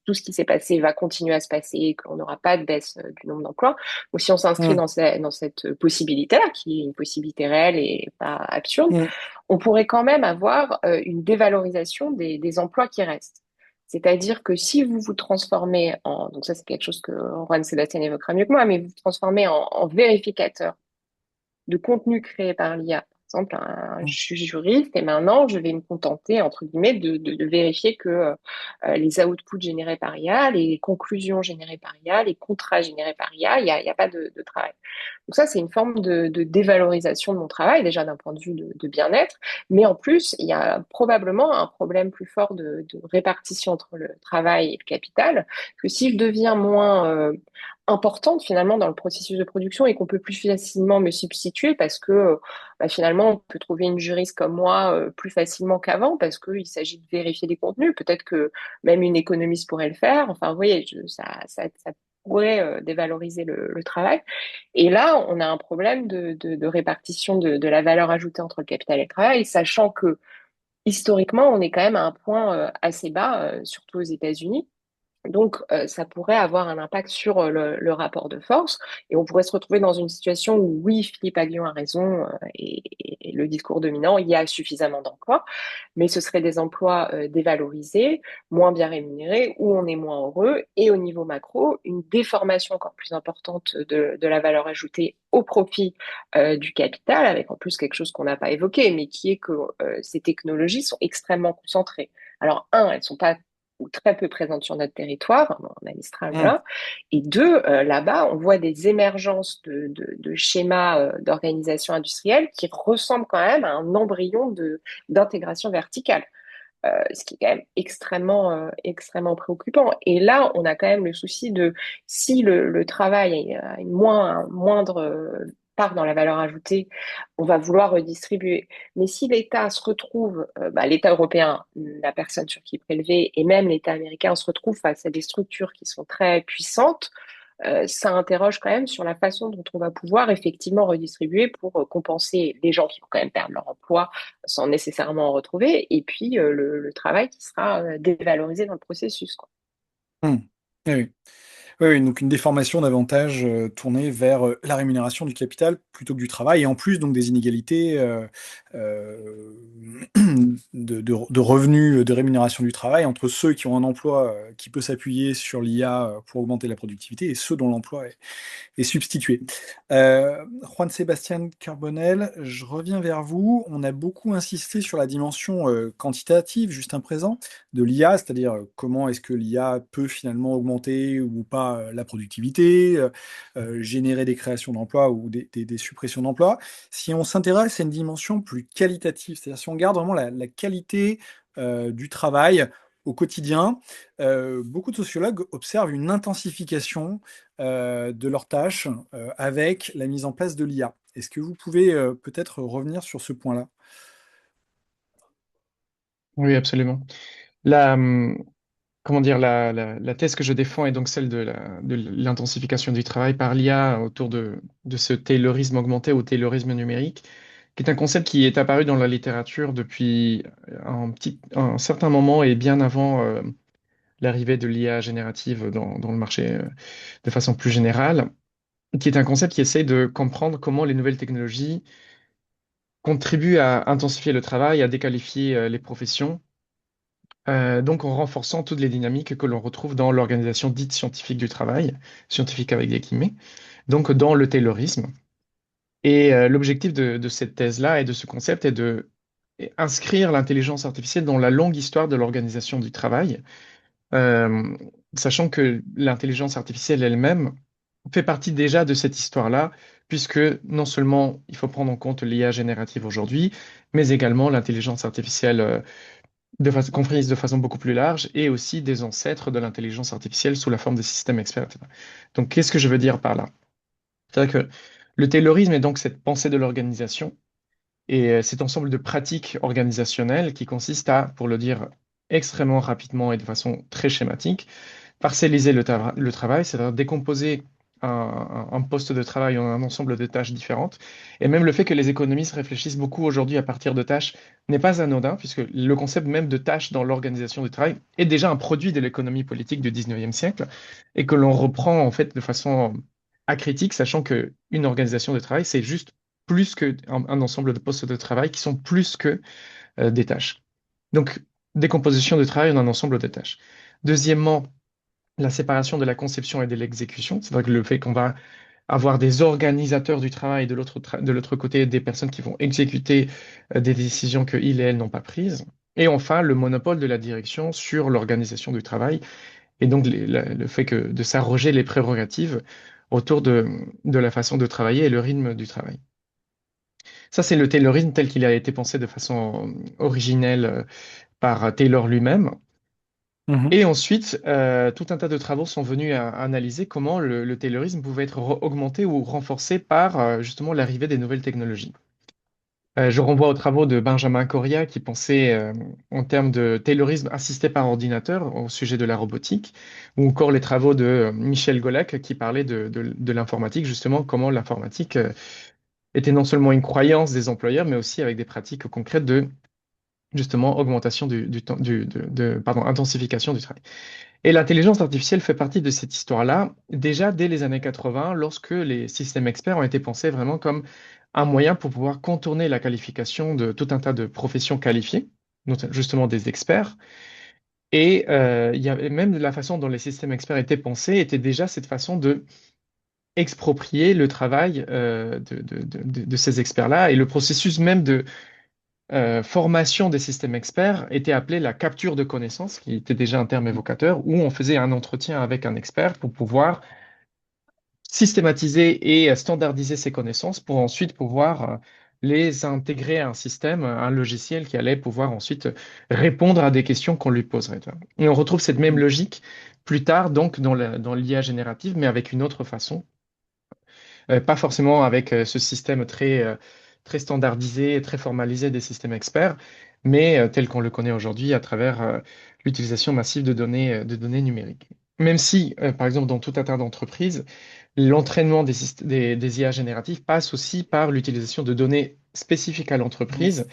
tout ce qui s'est passé va continuer à se passer, et qu'on n'aura pas de baisse du nombre d'emplois, ou si on s'inscrit hmm, dans cette possibilité-là, qui est une possibilité réelle et pas absurde, hmm, on pourrait quand même avoir une dévalorisation des emplois qui restent. C'est-à-dire que si vous vous transformez en, donc ça c'est quelque chose que Juan Sébastien évoquera mieux que moi, mais vous vous transformez en vérificateur de contenu créé par l'IA. Par exemple, je suis juriste et maintenant je vais me contenter, entre guillemets, de vérifier que les outputs générés par IA, les conclusions générées par IA, les contrats générés par IA, il y a pas de travail. Donc ça, c'est une forme de dévalorisation de mon travail, déjà d'un point de vue de bien-être, mais en plus, il y a probablement un problème plus fort de répartition entre le travail et le capital, que si je deviens moins importante finalement dans le processus de production et qu'on peut plus facilement me substituer parce que finalement on peut trouver une juriste comme moi plus facilement qu'avant parce qu'il s'agit de vérifier des contenus. Peut-être que même une économiste pourrait le faire. Enfin, vous voyez, ça pourrait dévaloriser le travail. Et là, on a un problème de répartition de la valeur ajoutée entre le capital et le travail, sachant que historiquement, on est quand même à un point assez bas, surtout aux États-Unis. Donc, ça pourrait avoir un impact sur le rapport de force et on pourrait se retrouver dans une situation où, oui, Philippe Aghion a raison et le discours dominant, il y a suffisamment d'emplois, mais ce seraient des emplois dévalorisés, moins bien rémunérés, où on est moins heureux et au niveau macro, une déformation encore plus importante de la valeur ajoutée au profit du capital, avec en plus quelque chose qu'on n'a pas évoqué, mais qui est que ces technologies sont extrêmement concentrées. Alors, un, elles sont pas ou très peu présentes sur notre territoire, on a Mistral, hmm, voilà. Et deux, là-bas, on voit des émergences de schémas d'organisation industrielle qui ressemblent quand même à un embryon d'intégration verticale, ce qui est quand même extrêmement préoccupant. Et là, on a quand même le souci de si le travail a une moindre part dans la valeur ajoutée, on va vouloir redistribuer. Mais si l'État se retrouve, l'État européen, la personne sur qui prélever, et même l'État américain se retrouve face à des structures qui sont très puissantes, ça interroge quand même sur la façon dont on va pouvoir effectivement redistribuer pour compenser les gens qui vont quand même perdre leur emploi sans nécessairement en retrouver, et puis le travail qui sera dévalorisé dans le processus, quoi. Hmm. Oui, oui. Oui, oui, donc une déformation davantage tournée vers la rémunération du capital plutôt que du travail, et en plus donc des inégalités euh, de revenus, de rémunération du travail entre ceux qui ont un emploi qui peut s'appuyer sur l'IA pour augmenter la productivité et ceux dont l'emploi est substitué. Juan Sébastien Carbonel, je reviens vers vous. On a beaucoup insisté sur la dimension quantitative, juste un présent, de l'IA, c'est-à-dire comment est-ce que l'IA peut finalement augmenter ou pas la productivité, générer des créations d'emplois ou des suppressions d'emplois. Si on s'intéresse à une dimension plus qualitative, c'est-à-dire si on garde vraiment la qualité du travail au quotidien, beaucoup de sociologues observent une intensification de leurs tâches avec la mise en place de l'IA. Est-ce que vous pouvez peut-être revenir sur ce point-là? Oui, absolument. La, comment dire, la thèse que je défends est donc celle de l'intensification du travail par l'IA autour de ce taylorisme augmenté ou taylorisme numérique, qui est un concept qui est apparu dans la littérature depuis un certain moment et bien avant l'arrivée de l'IA générative dans le marché de façon plus générale, qui est un concept qui essaie de comprendre comment les nouvelles technologies contribuent à intensifier le travail, à déqualifier les professions, donc en renforçant toutes les dynamiques que l'on retrouve dans l'organisation dite scientifique du travail, scientifique avec des guillemets, donc dans le taylorisme. Et l'objectif de cette thèse-là et de ce concept est de inscrire l'intelligence artificielle dans la longue histoire de l'organisation du travail, euh, sachant que l'intelligence artificielle elle-même fait partie déjà de cette histoire-là, puisque non seulement il faut prendre en compte l'IA générative aujourd'hui, mais également l'intelligence artificielle comprise de façon beaucoup plus large, et aussi des ancêtres de l'intelligence artificielle sous la forme des systèmes experts, etc. Donc, qu'est-ce que je veux dire par là? C'est-à-dire que le taylorisme est donc cette pensée de l'organisation et cet ensemble de pratiques organisationnelles qui consistent à, pour le dire extrêmement rapidement et de façon très schématique, parcelliser le travail, c'est-à-dire décomposer un poste de travail en un ensemble de tâches différentes. Et même le fait que les économistes réfléchissent beaucoup aujourd'hui à partir de tâches n'est pas anodin, puisque le concept même de tâches dans l'organisation du travail est déjà un produit de l'économie politique du 19e siècle et que l'on reprend en fait de façon acritique, sachant que une organisation de travail, c'est juste plus que un ensemble de postes de travail qui sont plus que des tâches. Donc, décomposition du travail en un ensemble de tâches. Deuxièmement, la séparation de la conception et de l'exécution, c'est-à-dire que le fait qu'on va avoir des organisateurs du travail et de l'autre côté des personnes qui vont exécuter des décisions que ils et elles n'ont pas prises. Et enfin, le monopole de la direction sur l'organisation du travail et donc le fait que de s'arroger les prérogatives autour de la façon de travailler et le rythme du travail. Ça, c'est le Taylorisme tel qu'il a été pensé de façon originelle par Taylor lui-même. Mhm. Et ensuite, tout un tas de travaux sont venus à analyser comment le taylorisme pouvait être augmenté ou renforcé par justement l'arrivée des nouvelles technologies. Je renvoie aux travaux de Benjamin Correa qui pensait en termes de taylorisme assisté par ordinateur au sujet de la robotique, ou encore les travaux de Michel Golak qui parlait de l'informatique, justement comment l'informatique était non seulement une croyance des employeurs, mais aussi avec des pratiques concrètes de justement augmentation du temps, pardon, intensification du travail. Et l'intelligence artificielle fait partie de cette histoire-là, déjà dès les années 80, lorsque les systèmes experts ont été pensés vraiment comme un moyen pour pouvoir contourner la qualification de tout un tas de professions qualifiées, justement des experts. Et il y avait même la façon dont les systèmes experts étaient pensés, était déjà cette façon de exproprier le travail de ces experts-là. Et le processus même de formation des systèmes experts était appelée la capture de connaissances, qui était déjà un terme évocateur, où on faisait un entretien avec un expert pour pouvoir systématiser et standardiser ces connaissances pour ensuite pouvoir les intégrer à un système, un logiciel qui allait pouvoir ensuite répondre à des questions qu'on lui poserait. Et on retrouve cette même logique plus tard donc dans l'IA générative, mais avec une autre façon. Pas forcément avec ce système très standardisé et très formalisé des systèmes experts, mais tel qu'on le connaît aujourd'hui à travers l'utilisation massive de données numériques. même si, par exemple, dans tout un tas d'entreprises, l'entraînement des IA génératives passe aussi par l'utilisation de données spécifiques à Mm, l'entreprise.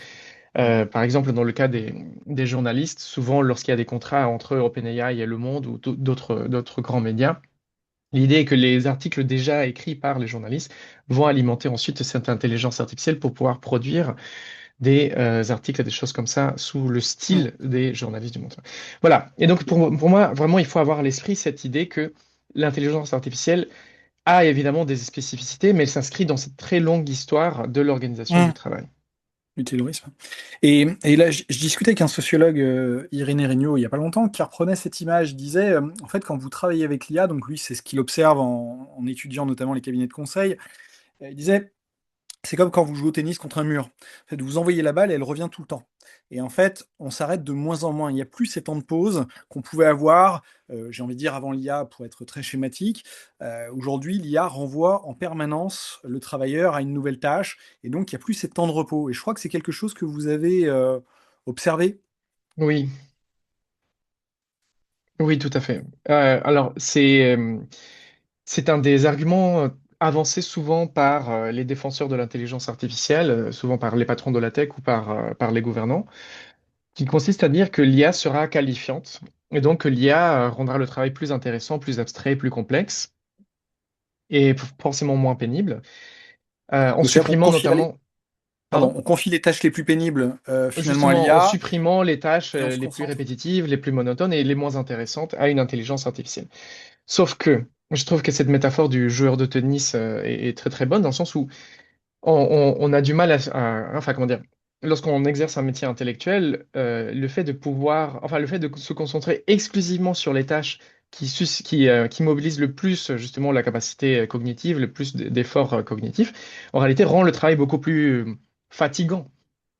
mm, Par exemple, dans le cas des journalistes, souvent lorsqu'il y a des contrats entre OpenAI et Le Monde ou d'autres grands médias, l'idée est que les articles déjà écrits par les journalistes vont alimenter ensuite cette intelligence artificielle pour pouvoir produire des articles, des choses comme ça, sous le mm. style des journalistes du monde. Voilà. Et donc, pour moi, vraiment, il faut avoir à l'esprit cette idée que l'intelligence artificielle a évidemment des spécificités, mais elle s'inscrit dans cette très longue histoire de l'organisation du Mm. travail. Du terrorisme. Et là, je discutais avec un sociologue, Irénée Regnault, il n'y a pas longtemps, qui reprenait cette image, disait, en fait, quand vous travaillez avec l'IA, donc lui, c'est ce qu'il observe en étudiant notamment les cabinets de conseil, il disait, c'est comme quand vous jouez au tennis contre un mur. En fait, vous envoyez la balle et elle revient tout le temps. Et en fait, on s'arrête de moins en moins. Il n'y a plus ces temps de pause qu'on pouvait avoir, j'ai envie de dire, avant l'IA, pour être très schématique. Aujourd'hui, l'IA renvoie en permanence le travailleur à une nouvelle tâche. Et donc, il n'y a plus ces temps de repos. Et je crois que c'est quelque chose que vous avez observé. Oui, oui, tout à fait. Alors, c'est un des arguments avancés souvent par les défenseurs de l'intelligence artificielle, souvent par les patrons de la tech ou par les gouvernants, qui consiste à dire que l'IA sera qualifiante et donc que l'IA rendra le travail plus intéressant, plus abstrait, plus complexe et forcément moins pénible, en C'est-à-dire qu'on supprimant confie, notamment, pardon, pardon, on confie les tâches les plus pénibles finalement à justement en l'IA supprimant les tâches et on se les plus concentre. répétitives, les plus monotones et les moins intéressantes à une intelligence artificielle. Sauf que je trouve que cette métaphore du joueur de tennis est très très bonne dans le sens où on a du mal enfin comment dire, lorsqu'on exerce un métier intellectuel, le fait de pouvoir, enfin le fait de se concentrer exclusivement sur les tâches qui mobilisent le plus justement la capacité cognitive, le plus d'efforts cognitifs, en réalité rend le travail beaucoup plus fatigant.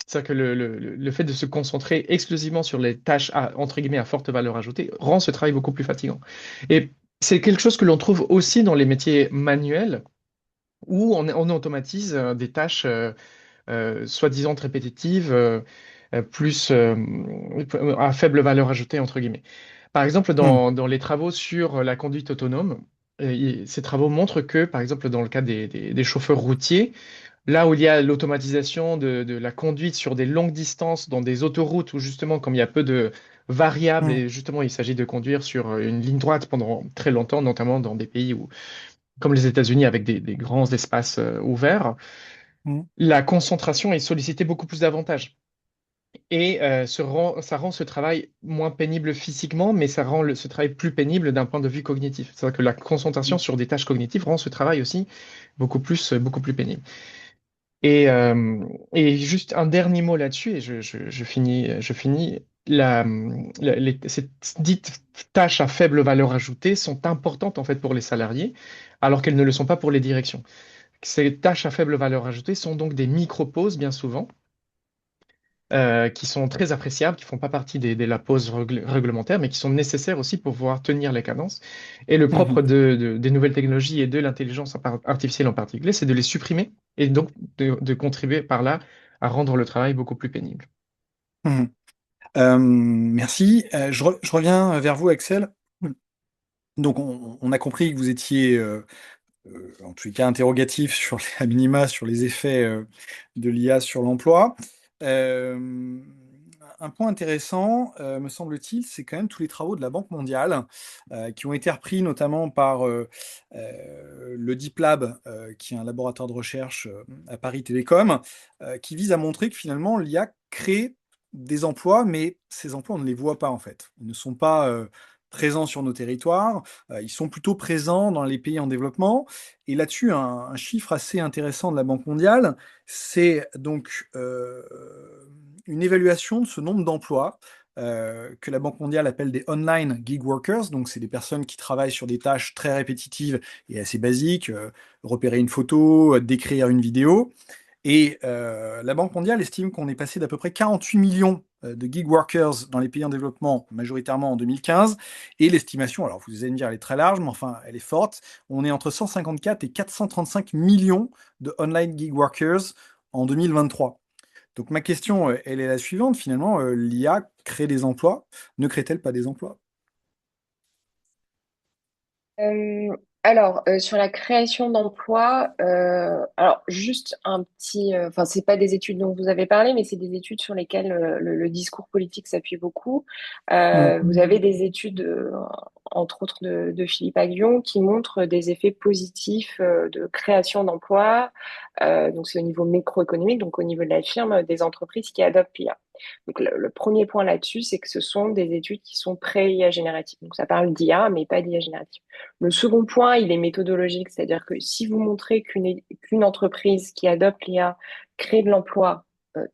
C'est-à-dire que le fait de se concentrer exclusivement sur les tâches entre guillemets à forte valeur ajoutée rend ce travail beaucoup plus fatigant. Et c'est quelque chose que l'on trouve aussi dans les métiers manuels où on automatise des tâches soi-disant répétitives, plus à faible valeur ajoutée, entre guillemets. Par exemple, Hmm, dans les travaux sur la conduite autonome, ces travaux montrent que, par exemple, dans le cas des chauffeurs routiers, là où il y a l'automatisation de la conduite sur des longues distances, dans des autoroutes où justement, comme il y a peu de variables, hmm, et justement, il s'agit de conduire sur une ligne droite pendant très longtemps, notamment dans des pays où, comme les États-Unis, avec des grands espaces ouverts, hmm, la concentration est sollicitée beaucoup plus davantage. Et ça rend ce travail moins pénible physiquement, mais ça rend ce travail plus pénible d'un point de vue cognitif. C'est-à-dire que la concentration hmm, sur des tâches cognitives rend ce travail aussi beaucoup plus pénible. Et juste un dernier mot là-dessus, et je finis. Ces dites tâches à faible valeur ajoutée sont importantes en fait pour les salariés, alors qu'elles ne le sont pas pour les directions. Ces tâches à faible valeur ajoutée sont donc des micro-pauses bien souvent, qui sont très appréciables, qui font pas partie de la pause réglementaire, mais qui sont nécessaires aussi pour pouvoir tenir les cadences. Et le hmm, propre des nouvelles technologies et de l'intelligence artificielle en particulier, c'est de les supprimer et donc de contribuer par là à rendre le travail beaucoup plus pénible. hmm. Merci. Je reviens vers vous, Axel. Donc, on a compris que vous étiez, en tous les cas, interrogatif sur les à minima, sur les effets de l'IA sur l'emploi. Euh, un point intéressant, me semble-t-il, c'est quand même tous les travaux de la Banque mondiale qui ont été repris notamment par le Deep Lab, qui est un laboratoire de recherche à Paris Télécom, qui vise à montrer que finalement l'IA crée des emplois, mais ces emplois, on ne les voit pas en fait. Ils ne sont pas présents sur nos territoires, ils sont plutôt présents dans les pays en développement. Et là-dessus, un chiffre assez intéressant de la Banque mondiale, c'est donc une évaluation de ce nombre d'emplois que la Banque mondiale appelle des online gig workers. Donc, c'est des personnes qui travaillent sur des tâches très répétitives et assez basiques, repérer une photo, décrire une vidéo. Et la Banque mondiale estime qu'on est passé d'à peu près 48 millions de gig workers dans les pays en développement, majoritairement en 2015. Et l'estimation, alors vous allez me dire, elle est très large, mais enfin, elle est forte. On est entre 154 et 435 millions de online gig workers en 2023. Donc ma question, elle est la suivante. Finalement, l'IA crée des emplois. Ne crée-t-elle pas des emplois? Euh, sur la création d'emplois, alors juste un petit, enfin, c'est pas des études dont vous avez parlé, mais c'est des études sur lesquelles le discours politique s'appuie beaucoup. Mm. Vous avez des études, entre autres de Philippe Aghion, qui montrent des effets positifs de création d'emplois. Donc, c'est au niveau microéconomique, donc au niveau de la firme, des entreprises qui adoptent l'IA. Donc, le premier point là-dessus, c'est que ce sont des études qui sont pré-IA générative. Donc, ça parle d'IA, mais pas d'IA générative. Le second point, il est méthodologique, c'est-à-dire que si vous montrez qu'une entreprise qui adopte l'IA crée de l'emploi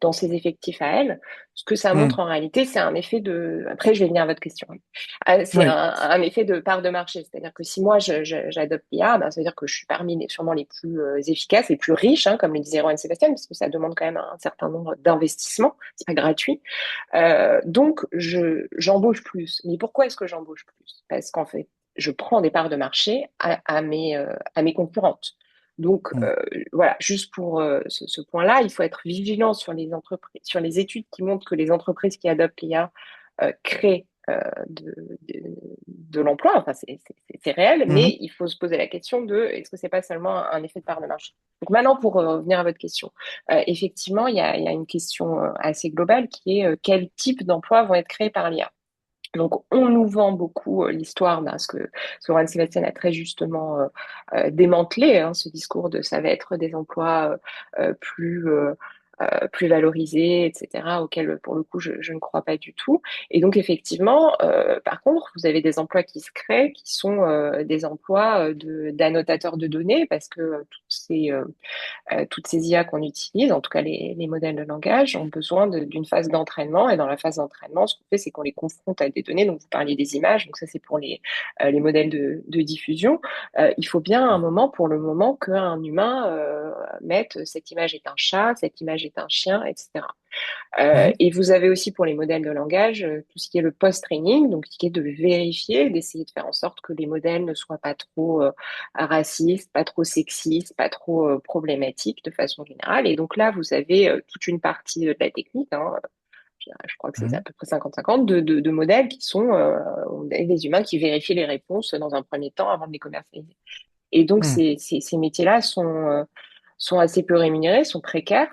dans ses effectifs à elle, ce que ça montre Mm. en réalité, c'est un effet de... Après, je vais venir à votre question. C'est Oui. un effet de part de marché, c'est-à-dire que si moi j'adopte l'IA, ben, ça veut dire que je suis parmi sûrement les plus efficaces, les plus riches, hein, comme le disait Rohan Sébastien, parce que ça demande quand même un certain nombre d'investissements, c'est pas gratuit. Donc, j'embauche plus. Mais pourquoi est-ce que j'embauche plus? Parce qu'en fait, je prends des parts de marché à mes concurrentes. Donc, Mm. voilà, juste pour ce point-là, il faut être vigilant sur les entreprises, sur les études qui montrent que les entreprises qui adoptent l'IA créent de, de, de l'emploi. Enfin, c'est réel, Mhm. mais il faut se poser la question de est-ce que c'est pas seulement un effet de part de marché? Donc maintenant, pour revenir à votre question, effectivement, il y a une question assez globale qui est quel type d'emplois vont être créés par l'IA. Donc, on nous vend beaucoup l'histoire, ce que Soren Sébastien a très justement démantelé, hein, ce discours de ça va être des emplois plus valorisés, etc., auxquels, pour le coup, je ne crois pas du tout. Et donc, effectivement, par contre, vous avez des emplois qui se créent, qui sont des emplois d'annotateurs de données, parce que toutes ces IA qu'on utilise, en tout cas les modèles de langage, ont besoin d'une phase d'entraînement. Et dans la phase d'entraînement, ce qu'on fait, c'est qu'on les confronte à des données. Donc, vous parliez des images, donc ça, c'est pour les modèles de diffusion. Il faut bien un moment, pour le moment, qu'un humain mette cette image est un chat, cette image est un chien, etc. Mhm. Et vous avez aussi pour les modèles de langage tout ce qui est le post-training, donc ce qui est de vérifier, d'essayer de faire en sorte que les modèles ne soient pas trop racistes, pas trop sexistes, pas trop problématiques de façon générale. Et donc là, vous avez toute une partie de la technique, hein, je crois que c'est à Mhm. peu près 50-50, de modèles qui sont des humains qui vérifient les réponses dans un premier temps avant de les commercialiser. Et donc, Mhm. ces métiers-là sont assez peu rémunérés, sont précaires.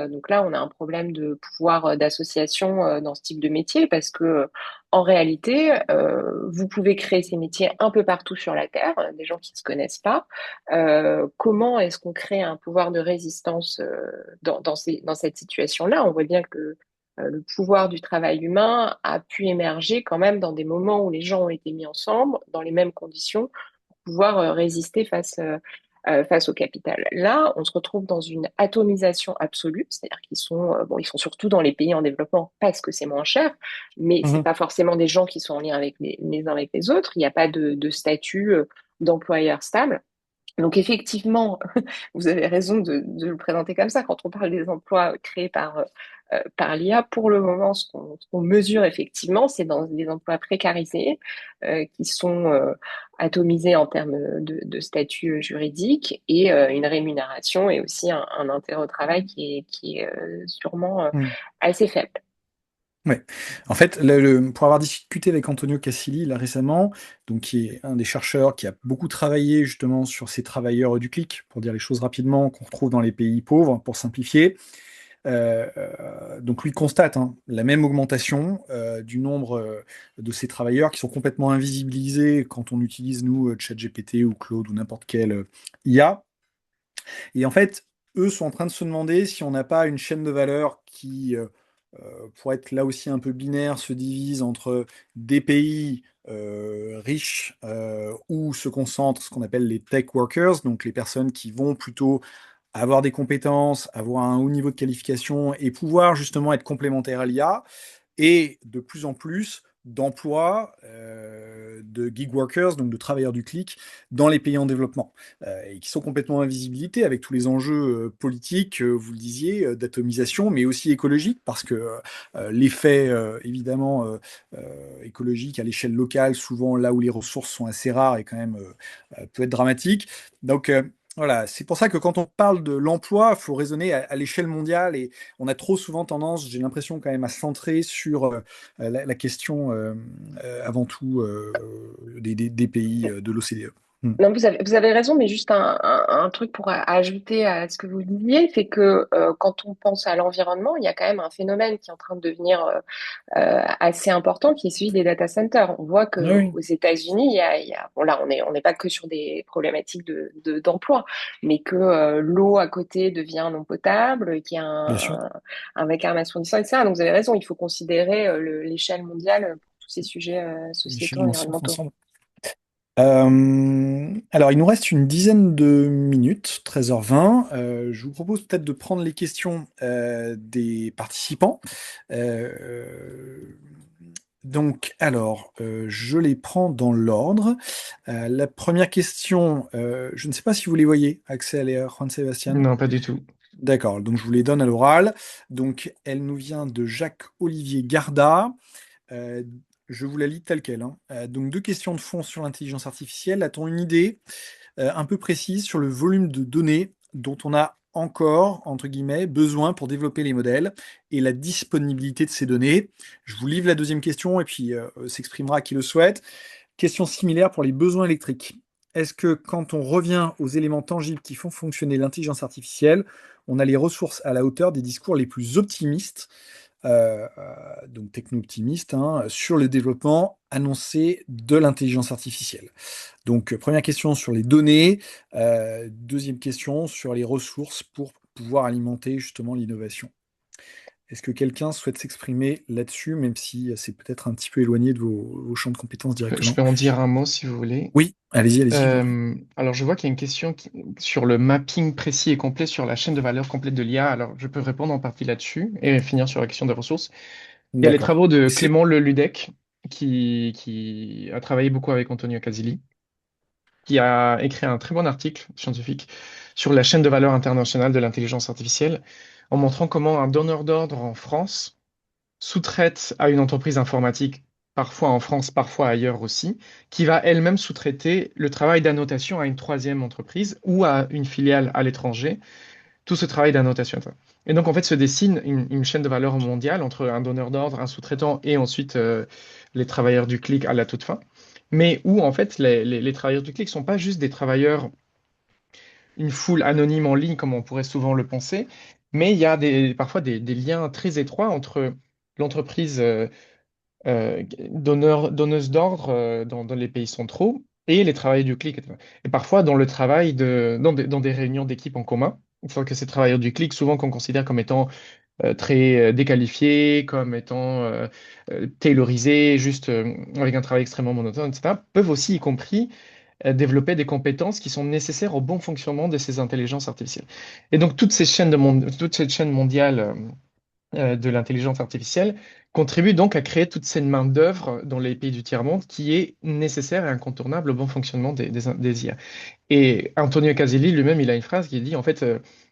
Donc là, on a un problème de pouvoir d'association dans ce type de métier parce que, en réalité, vous pouvez créer ces métiers un peu partout sur la Terre, des gens qui ne se connaissent pas. Comment est-ce qu'on crée un pouvoir de résistance dans cette situation-là? On voit bien que le pouvoir du travail humain a pu émerger quand même dans des moments où les gens ont été mis ensemble, dans les mêmes conditions pouvoir résister face au capital. Là, on se retrouve dans une atomisation absolue, c'est-à-dire qu'ils sont, bon, ils sont surtout dans les pays en développement parce que c'est moins cher, mais c'est Mhm. pas forcément des gens qui sont en lien avec les uns avec les autres. Il n'y a pas de statut d'employeur stable. Donc effectivement, vous avez raison de le présenter comme ça. Quand on parle des emplois créés par l'IA, pour le moment, ce qu'on mesure effectivement, c'est dans des emplois précarisés qui sont atomisés en termes de statut juridique et une rémunération et aussi un intérêt au travail qui est sûrement Mhm. assez faible. Ouais. En fait, pour avoir discuté avec Antonio Casilli là récemment, donc qui est un des chercheurs qui a beaucoup travaillé justement sur ces travailleurs du clic, pour dire les choses rapidement, qu'on retrouve dans les pays pauvres, pour simplifier. Donc lui constate hein, la même augmentation du nombre de ces travailleurs qui sont complètement invisibilisés quand on utilise nous ChatGPT ou Claude ou n'importe quel IA. Et en fait, eux sont en train de se demander si on n'a pas une chaîne de valeur qui, pour être là aussi un peu binaire, se divise entre des pays riches où se concentrent ce qu'on appelle les tech workers, donc les personnes qui vont plutôt avoir des compétences, avoir un haut niveau de qualification et pouvoir justement être complémentaires à l'IA, et de plus en plus d'emplois de gig workers, donc de travailleurs du clic, dans les pays en développement, et qui sont complètement invisibilités avec tous les enjeux politiques, vous le disiez, d'atomisation, mais aussi écologiques, parce que l'effet évidemment écologique à l'échelle locale, souvent là où les ressources sont assez rares, et quand même peut être dramatique. Donc Voilà, c'est pour ça que quand on parle de l'emploi, il faut raisonner à l'échelle mondiale et on a trop souvent tendance, j'ai l'impression quand même, à se centrer sur la question avant tout des pays de l'OCDE. Hmm. Non, vous avez raison, mais juste un truc pour ajouter à ce que vous disiez, c'est que quand on pense à l'environnement, il y a quand même un phénomène qui est en train de devenir assez important, qui est celui des data centers. On voit que Oui, aux États-Unis, bon là, on n'est pas que sur des problématiques d'emploi, mais que l'eau à côté devient non potable, qu'il y a bien sûr. un vacarme assourdissant, etc. Donc vous avez raison, il faut considérer l'échelle mondiale pour tous ces sujets Michel sociétaux, environnementaux. ensemble. Alors, il nous reste une dizaine de minutes, 13h20. Je vous propose peut-être de prendre les questions des participants. Euh, je les prends dans l'ordre. La première question, je ne sais pas si vous les voyez, Axel et Juan Sébastien. Non, pas du tout. D'accord, donc je vous les donne à l'oral. Donc, elle nous vient de Jacques-Olivier Garda. Euh, je vous la lis telle quelle, hein. Donc, deux questions de fond sur l'intelligence artificielle. A-t-on une idée un peu précise sur le volume de données dont on a encore, entre guillemets, besoin pour développer les modèles et la disponibilité de ces données? Je vous livre la deuxième question et puis s'exprimera qui le souhaite. Question similaire pour les besoins électriques. Est-ce que quand on revient aux éléments tangibles qui font fonctionner l'intelligence artificielle, on a les ressources à la hauteur des discours les plus optimistes donc techno-optimiste, hein, sur le développement annoncé de l'intelligence artificielle. Donc, première question sur les données, deuxième question sur les ressources pour pouvoir alimenter justement l'innovation. Est-ce que quelqu'un souhaite s'exprimer là-dessus, même si c'est peut-être un petit peu éloigné de vos champs de compétences Je directement? peux en dire un mot si vous voulez. Oui, allez-y, allez-y, je vous en prie. Alors, je vois qu'il y a une question sur le mapping précis et complet sur la chaîne de valeur complète de l'IA. Alors, je peux répondre en partie là-dessus et finir sur la question des ressources. Il y a les D'accord. travaux de C'est... Clément Leludec, qui a travaillé beaucoup avec Antonio Casilli, qui a écrit un très bon article scientifique sur la chaîne de valeur internationale de l'intelligence artificielle, en montrant comment un donneur d'ordre en France sous-traite à une entreprise informatique, parfois en France, parfois ailleurs aussi, qui va elle-même sous-traiter le travail d'annotation à une troisième entreprise ou à une filiale à l'étranger, tout ce travail d'annotation. Et donc, en fait, se dessine une chaîne de valeur mondiale entre un donneur d'ordre, un sous-traitant et ensuite les travailleurs du clic à la toute fin. Mais où, en fait, les travailleurs du clic ne sont pas juste des travailleurs, une foule anonyme en ligne, comme on pourrait souvent le penser, mais il y a parfois des liens très étroits entre l'entreprise donneuse d'ordre dans les pays centraux et les travailleurs du clic. Et parfois dans le travail dans des réunions d'équipe en commun. Une fois que ces travailleurs du clic, souvent qu'on considère comme étant très déqualifiés, comme étant taylorisés, juste avec un travail extrêmement monotone, etc., peuvent aussi, y compris, développer des compétences qui sont nécessaires au bon fonctionnement de ces intelligences artificielles. Et donc, toute cette chaîne mondiale de l'intelligence artificielle contribue donc à créer toute cette main-d'œuvre dans les pays du tiers-monde qui est nécessaire et incontournable au bon fonctionnement des IA. Et Antonio Caselli lui-même, il a une phrase qui dit en fait,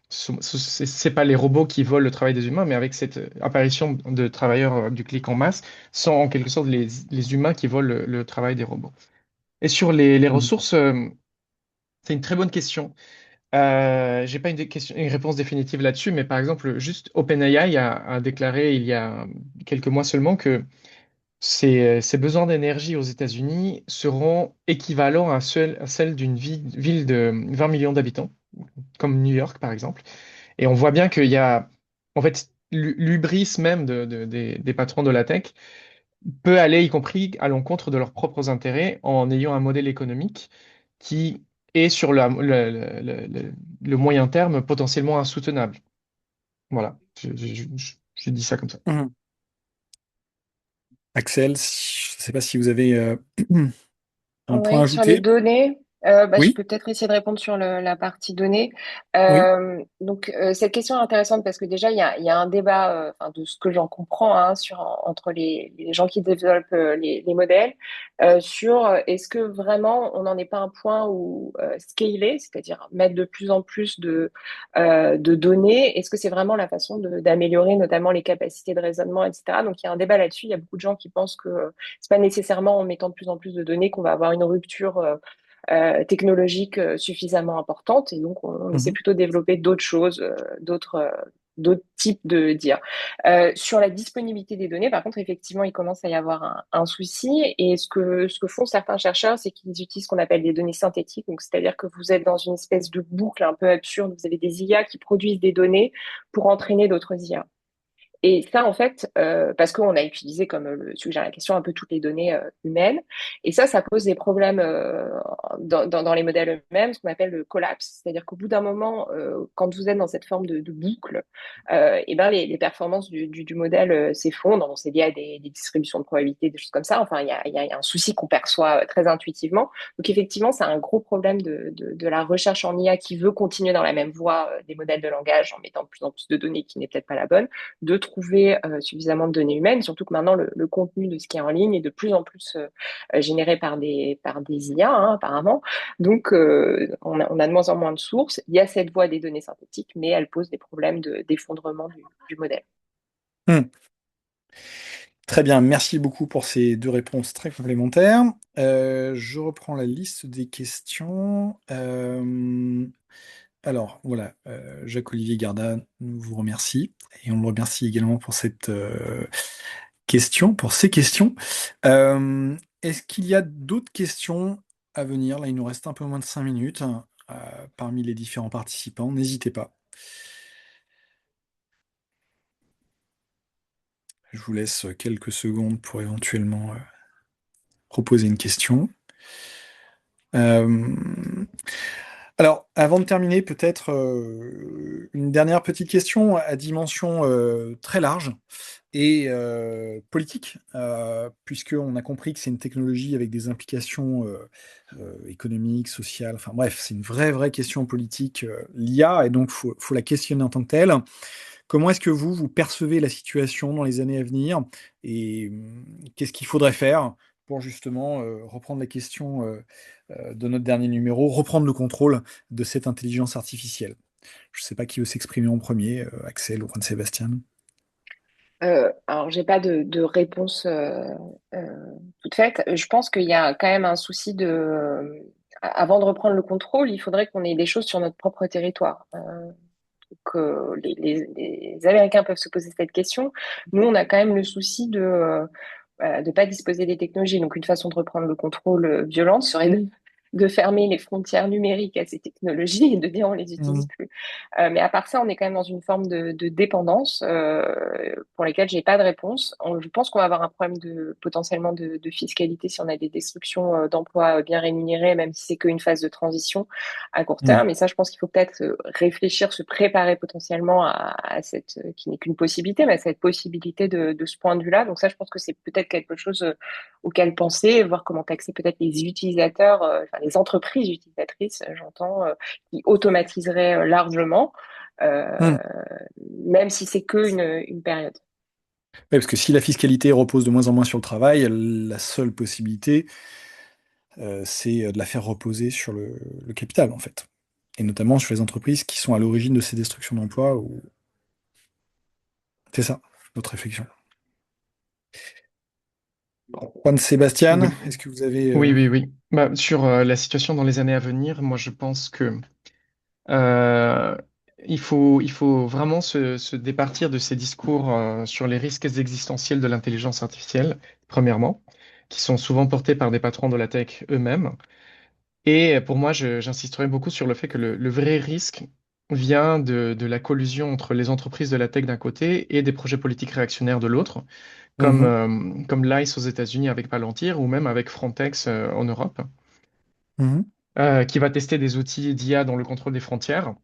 c'est pas les robots qui volent le travail des humains, mais avec cette apparition de travailleurs du clic en masse, sont en quelque sorte les humains qui volent le travail des robots. Et sur les Mhm. ressources, c'est une très bonne question. J'ai pas une réponse définitive là-dessus, mais par exemple, juste OpenAI a déclaré il y a quelques mois seulement que ses besoins d'énergie aux États-Unis seront équivalents à celle d'une ville de 20 millions d'habitants, comme New York par exemple. Et on voit bien qu'il y a, en fait, l'hubris même des patrons de la tech peut aller, y compris à l'encontre de leurs propres intérêts, en ayant un modèle économique qui est sur le moyen terme potentiellement insoutenable. Voilà, je dis ça comme ça. Mhm. Axel, je ne sais pas si vous avez un point à Oui, sur les ajouter. données, je Oui, peux peut-être essayer de répondre sur la partie données. oui. Cette question est intéressante parce que déjà, il y a un débat, enfin, de ce que j'en comprends, hein, entre les gens qui développent les modèles, sur est-ce que vraiment on n'en est pas un point où scaler, c'est-à-dire mettre de plus en plus de données, est-ce que c'est vraiment la façon d'améliorer notamment les capacités de raisonnement, etc. Donc il y a un débat là-dessus. Il y a beaucoup de gens qui pensent que c'est pas nécessairement en mettant de plus en plus de données qu'on va avoir une rupture technologique suffisamment importante. Et donc, on essaie Mhm. plutôt de développer d'autres choses, d'autres types de d'IA. Sur la disponibilité des données, par contre, effectivement, il commence à y avoir un souci. Et ce que font certains chercheurs, c'est qu'ils utilisent ce qu'on appelle des données synthétiques. Donc, c'est-à-dire que vous êtes dans une espèce de boucle un peu absurde. Vous avez des IA qui produisent des données pour entraîner d'autres IA. Et ça, en fait, parce qu'on a utilisé, comme le suggère la question, un peu toutes les données humaines. Et ça pose des problèmes dans les modèles eux-mêmes, ce qu'on appelle le collapse. C'est-à-dire qu'au bout d'un moment, quand vous êtes dans cette forme de boucle, et ben les performances du modèle s'effondrent. Bon, c'est lié à des distributions de probabilités, des choses comme ça. Enfin, il y a un souci qu'on perçoit très intuitivement. Donc, effectivement, c'est un gros problème de la recherche en IA qui veut continuer dans la même voie des modèles de langage en mettant de plus en plus de données qui n'est peut-être pas la bonne, de trouver suffisamment de données humaines, surtout que maintenant le contenu de ce qui est en ligne est de plus en plus généré par des IA, hein, apparemment. Donc, on a de moins en moins de sources. Il y a cette voie des données synthétiques, mais elle pose des problèmes d'effondrement du modèle. Hmm. Très bien, merci beaucoup pour ces deux réponses très complémentaires. Je reprends la liste des questions. Alors, voilà, Jacques-Olivier Garda vous remercie et on le remercie également pour cette question, pour ces questions. Est-ce qu'il y a d'autres questions à venir? Là, il nous reste un peu moins de 5 minutes parmi les différents participants. N'hésitez pas. Je vous laisse quelques secondes pour éventuellement proposer une question. Euh, Alors, avant de terminer, peut-être une dernière petite question à dimension très large et politique, puisqu'on a compris que c'est une technologie avec des implications économiques, sociales, enfin bref, c'est une vraie question politique, l'IA, et donc faut la questionner en tant que telle. Comment est-ce que vous percevez la situation dans les années à venir et qu'est-ce qu'il faudrait faire pour justement reprendre la question de notre dernier numéro, reprendre le contrôle de cette intelligence artificielle? Je ne sais pas qui veut s'exprimer en premier, Axel ou Juan-Sébastien. Alors, j'ai pas de réponse toute faite. Je pense qu'il y a quand même un souci avant de reprendre le contrôle, il faudrait qu'on ait des choses sur notre propre territoire. Que les Américains peuvent se poser cette question. Nous, on a quand même le souci de pas disposer des technologies. Donc, une façon de reprendre le contrôle violente serait de fermer les frontières numériques à ces technologies et de dire on les utilise Mhm. plus. Mais à part ça, on est quand même dans une forme de dépendance pour laquelle j'ai pas de réponse. Je pense qu'on va avoir un problème potentiellement de fiscalité si on a des destructions d'emplois bien rémunérés, même si c'est qu'une phase de transition à court Mhm. terme. Et ça, je pense qu'il faut peut-être réfléchir, se préparer potentiellement à cette, qui n'est qu'une possibilité, mais à cette possibilité de ce point de vue-là. Donc ça, je pense que c'est peut-être quelque chose auquel penser, voir comment taxer peut-être les utilisateurs, enfin les entreprises utilisatrices, j'entends, qui automatiseraient largement, euh, Mhm. même si c'est qu'une période. Ouais, parce que si la fiscalité repose de moins en moins sur le travail, la seule possibilité, c'est de la faire reposer sur le capital, en fait. Et notamment sur les entreprises qui sont à l'origine de ces destructions d'emplois. C'est ça, notre réflexion. Juan Sébastien, Oui, est-ce que vous avez... oui, oui, oui. Bah, sur la situation dans les années à venir, moi je pense que euh, il faut vraiment se départir de ces discours sur les risques existentiels de l'intelligence artificielle, premièrement, qui sont souvent portés par des patrons de la tech eux-mêmes. Et pour moi, j'insisterai beaucoup sur le fait que le vrai risque vient de la collusion entre les entreprises de la tech d'un côté et des projets politiques réactionnaires de l'autre, comme, Mhm. comme l'ICE aux États-Unis avec Palantir ou même avec Frontex en Europe, Mhm. qui va tester des outils d'IA dans le contrôle des frontières.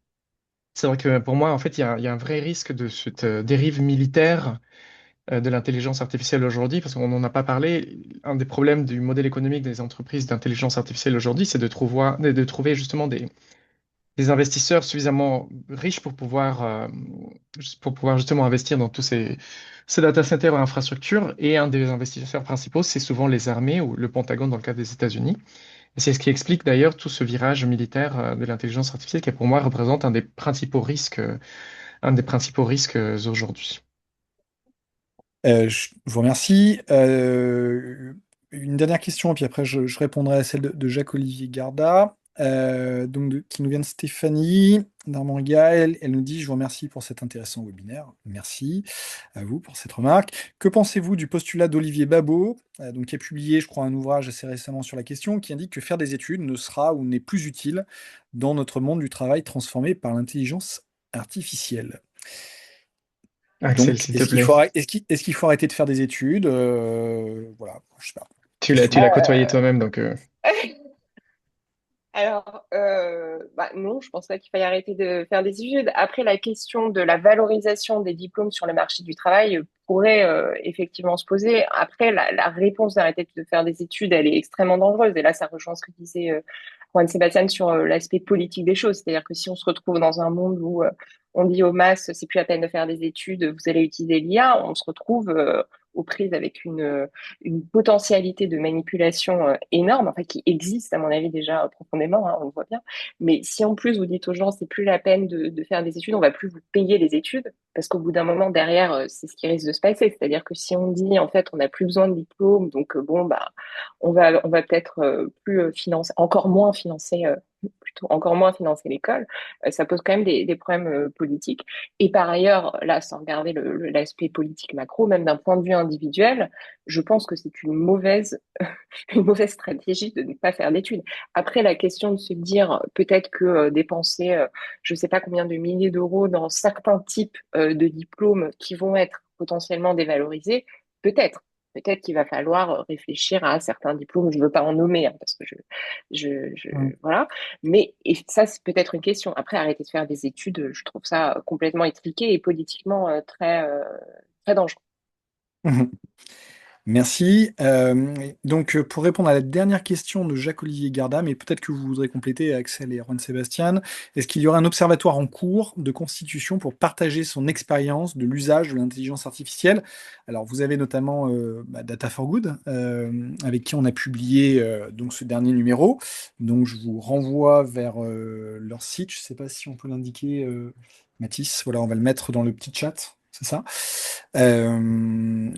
C'est vrai que pour moi, en fait, il y a un vrai risque de cette dérive militaire de l'intelligence artificielle aujourd'hui, parce qu'on n'en a pas parlé. Un des problèmes du modèle économique des entreprises d'intelligence artificielle aujourd'hui, c'est de trouver justement des investisseurs suffisamment riches pour pouvoir justement investir dans tous ces data centers et infrastructures. Et un des investisseurs principaux, c'est souvent les armées ou le Pentagone dans le cas des États-Unis. Et c'est ce qui explique d'ailleurs tout ce virage militaire de l'intelligence artificielle qui, pour moi, représente un des principaux risques aujourd'hui. Je vous remercie. une dernière question, puis après je répondrai à celle de Jacques-Olivier Garda, qui nous vient de Stéphanie d'Armoriga. Elle nous dit: Je vous remercie pour cet intéressant webinaire. Merci à vous pour cette remarque. Que pensez-vous du postulat d'Olivier Babot, qui a publié, je crois, un ouvrage assez récemment sur la question, qui indique que faire des études ne sera ou n'est plus utile dans notre monde du travail transformé par l'intelligence artificielle? Axel, Donc, s'il te plaît. est-ce qu'il faut arrêter de faire des études? Voilà, je sais pas. Tu l'as côtoyé Euh, toi-même, donc Alors, non, je pense pas qu'il faille arrêter de faire des études. Après, la question de la valorisation des diplômes sur le marché du travail pourrait effectivement se poser. Après, la réponse d'arrêter de faire des études, elle est extrêmement dangereuse. Et là, ça rejoint ce que disait Juan Sébastien sur l'aspect politique des choses. C'est-à-dire que si on se retrouve dans un monde où on dit aux masses, c'est plus la peine de faire des études, vous allez utiliser l'IA, on se retrouve aux prises avec une potentialité de manipulation énorme, enfin qui existe à mon avis déjà profondément, hein, on le voit bien. Mais si en plus vous dites aux gens c'est plus la peine de faire des études, on va plus vous payer les études, parce qu'au bout d'un moment derrière c'est ce qui risque de se passer, c'est-à-dire que si on dit en fait on n'a plus besoin de diplôme, donc bon bah on va peut-être plus financer, encore moins financer plutôt encore moins financer l'école, ça pose quand même des problèmes politiques. Et par ailleurs, là, sans regarder l'aspect politique macro, même d'un point de vue individuel, je pense que c'est une mauvaise stratégie de ne pas faire d'études. Après, la question de se dire peut-être que dépenser, je ne sais pas combien de milliers d'euros dans certains types de diplômes qui vont être potentiellement dévalorisés, peut-être. Peut-être qu'il va falloir réfléchir à certains diplômes. Je ne veux pas en nommer, hein, parce que Mm. voilà. Mais et ça, c'est peut-être une question. Après, arrêter de faire des études, je trouve ça complètement étriqué et politiquement très dangereux. Mhm. Merci. Pour répondre à la dernière question de Jacques-Olivier Garda, mais peut-être que vous voudrez compléter, Axel et Juan Sébastien, est-ce qu'il y aura un observatoire en cours de constitution pour partager son expérience de l'usage de l'intelligence artificielle? Alors, vous avez notamment Data for Good, avec qui on a publié donc ce dernier numéro. Donc, je vous renvoie vers leur site. Je ne sais pas si on peut l'indiquer, Mathis. Voilà, on va le mettre dans le petit chat. C'est ça. Euh,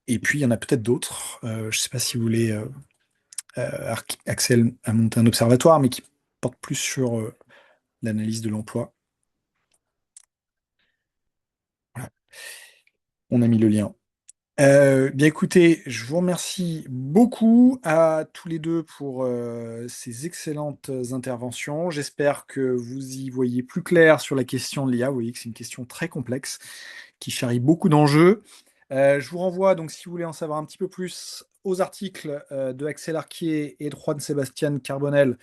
et puis, il y en a peut-être d'autres. Je ne sais pas si vous voulez, Axel a monté un observatoire, mais qui porte plus sur l'analyse de l'emploi. Voilà. On a mis le lien. Bien écoutez, je vous remercie beaucoup à tous les deux pour ces excellentes interventions. J'espère que vous y voyez plus clair sur la question de l'IA. Vous voyez que c'est une question très complexe qui charrie beaucoup d'enjeux. Je vous renvoie, donc, si vous voulez en savoir un petit peu plus, aux articles de Axel Arquier et de Juan Sébastien Carbonel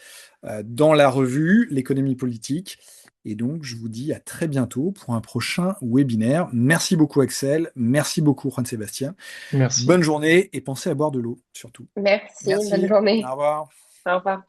dans la revue L'économie politique. Et donc, je vous dis à très bientôt pour un prochain webinaire. Merci beaucoup, Axel. Merci beaucoup, Juan Sébastien. merci. Bonne journée et pensez à boire de l'eau, surtout. Merci, bonne Merci. Au journée. revoir. Au revoir.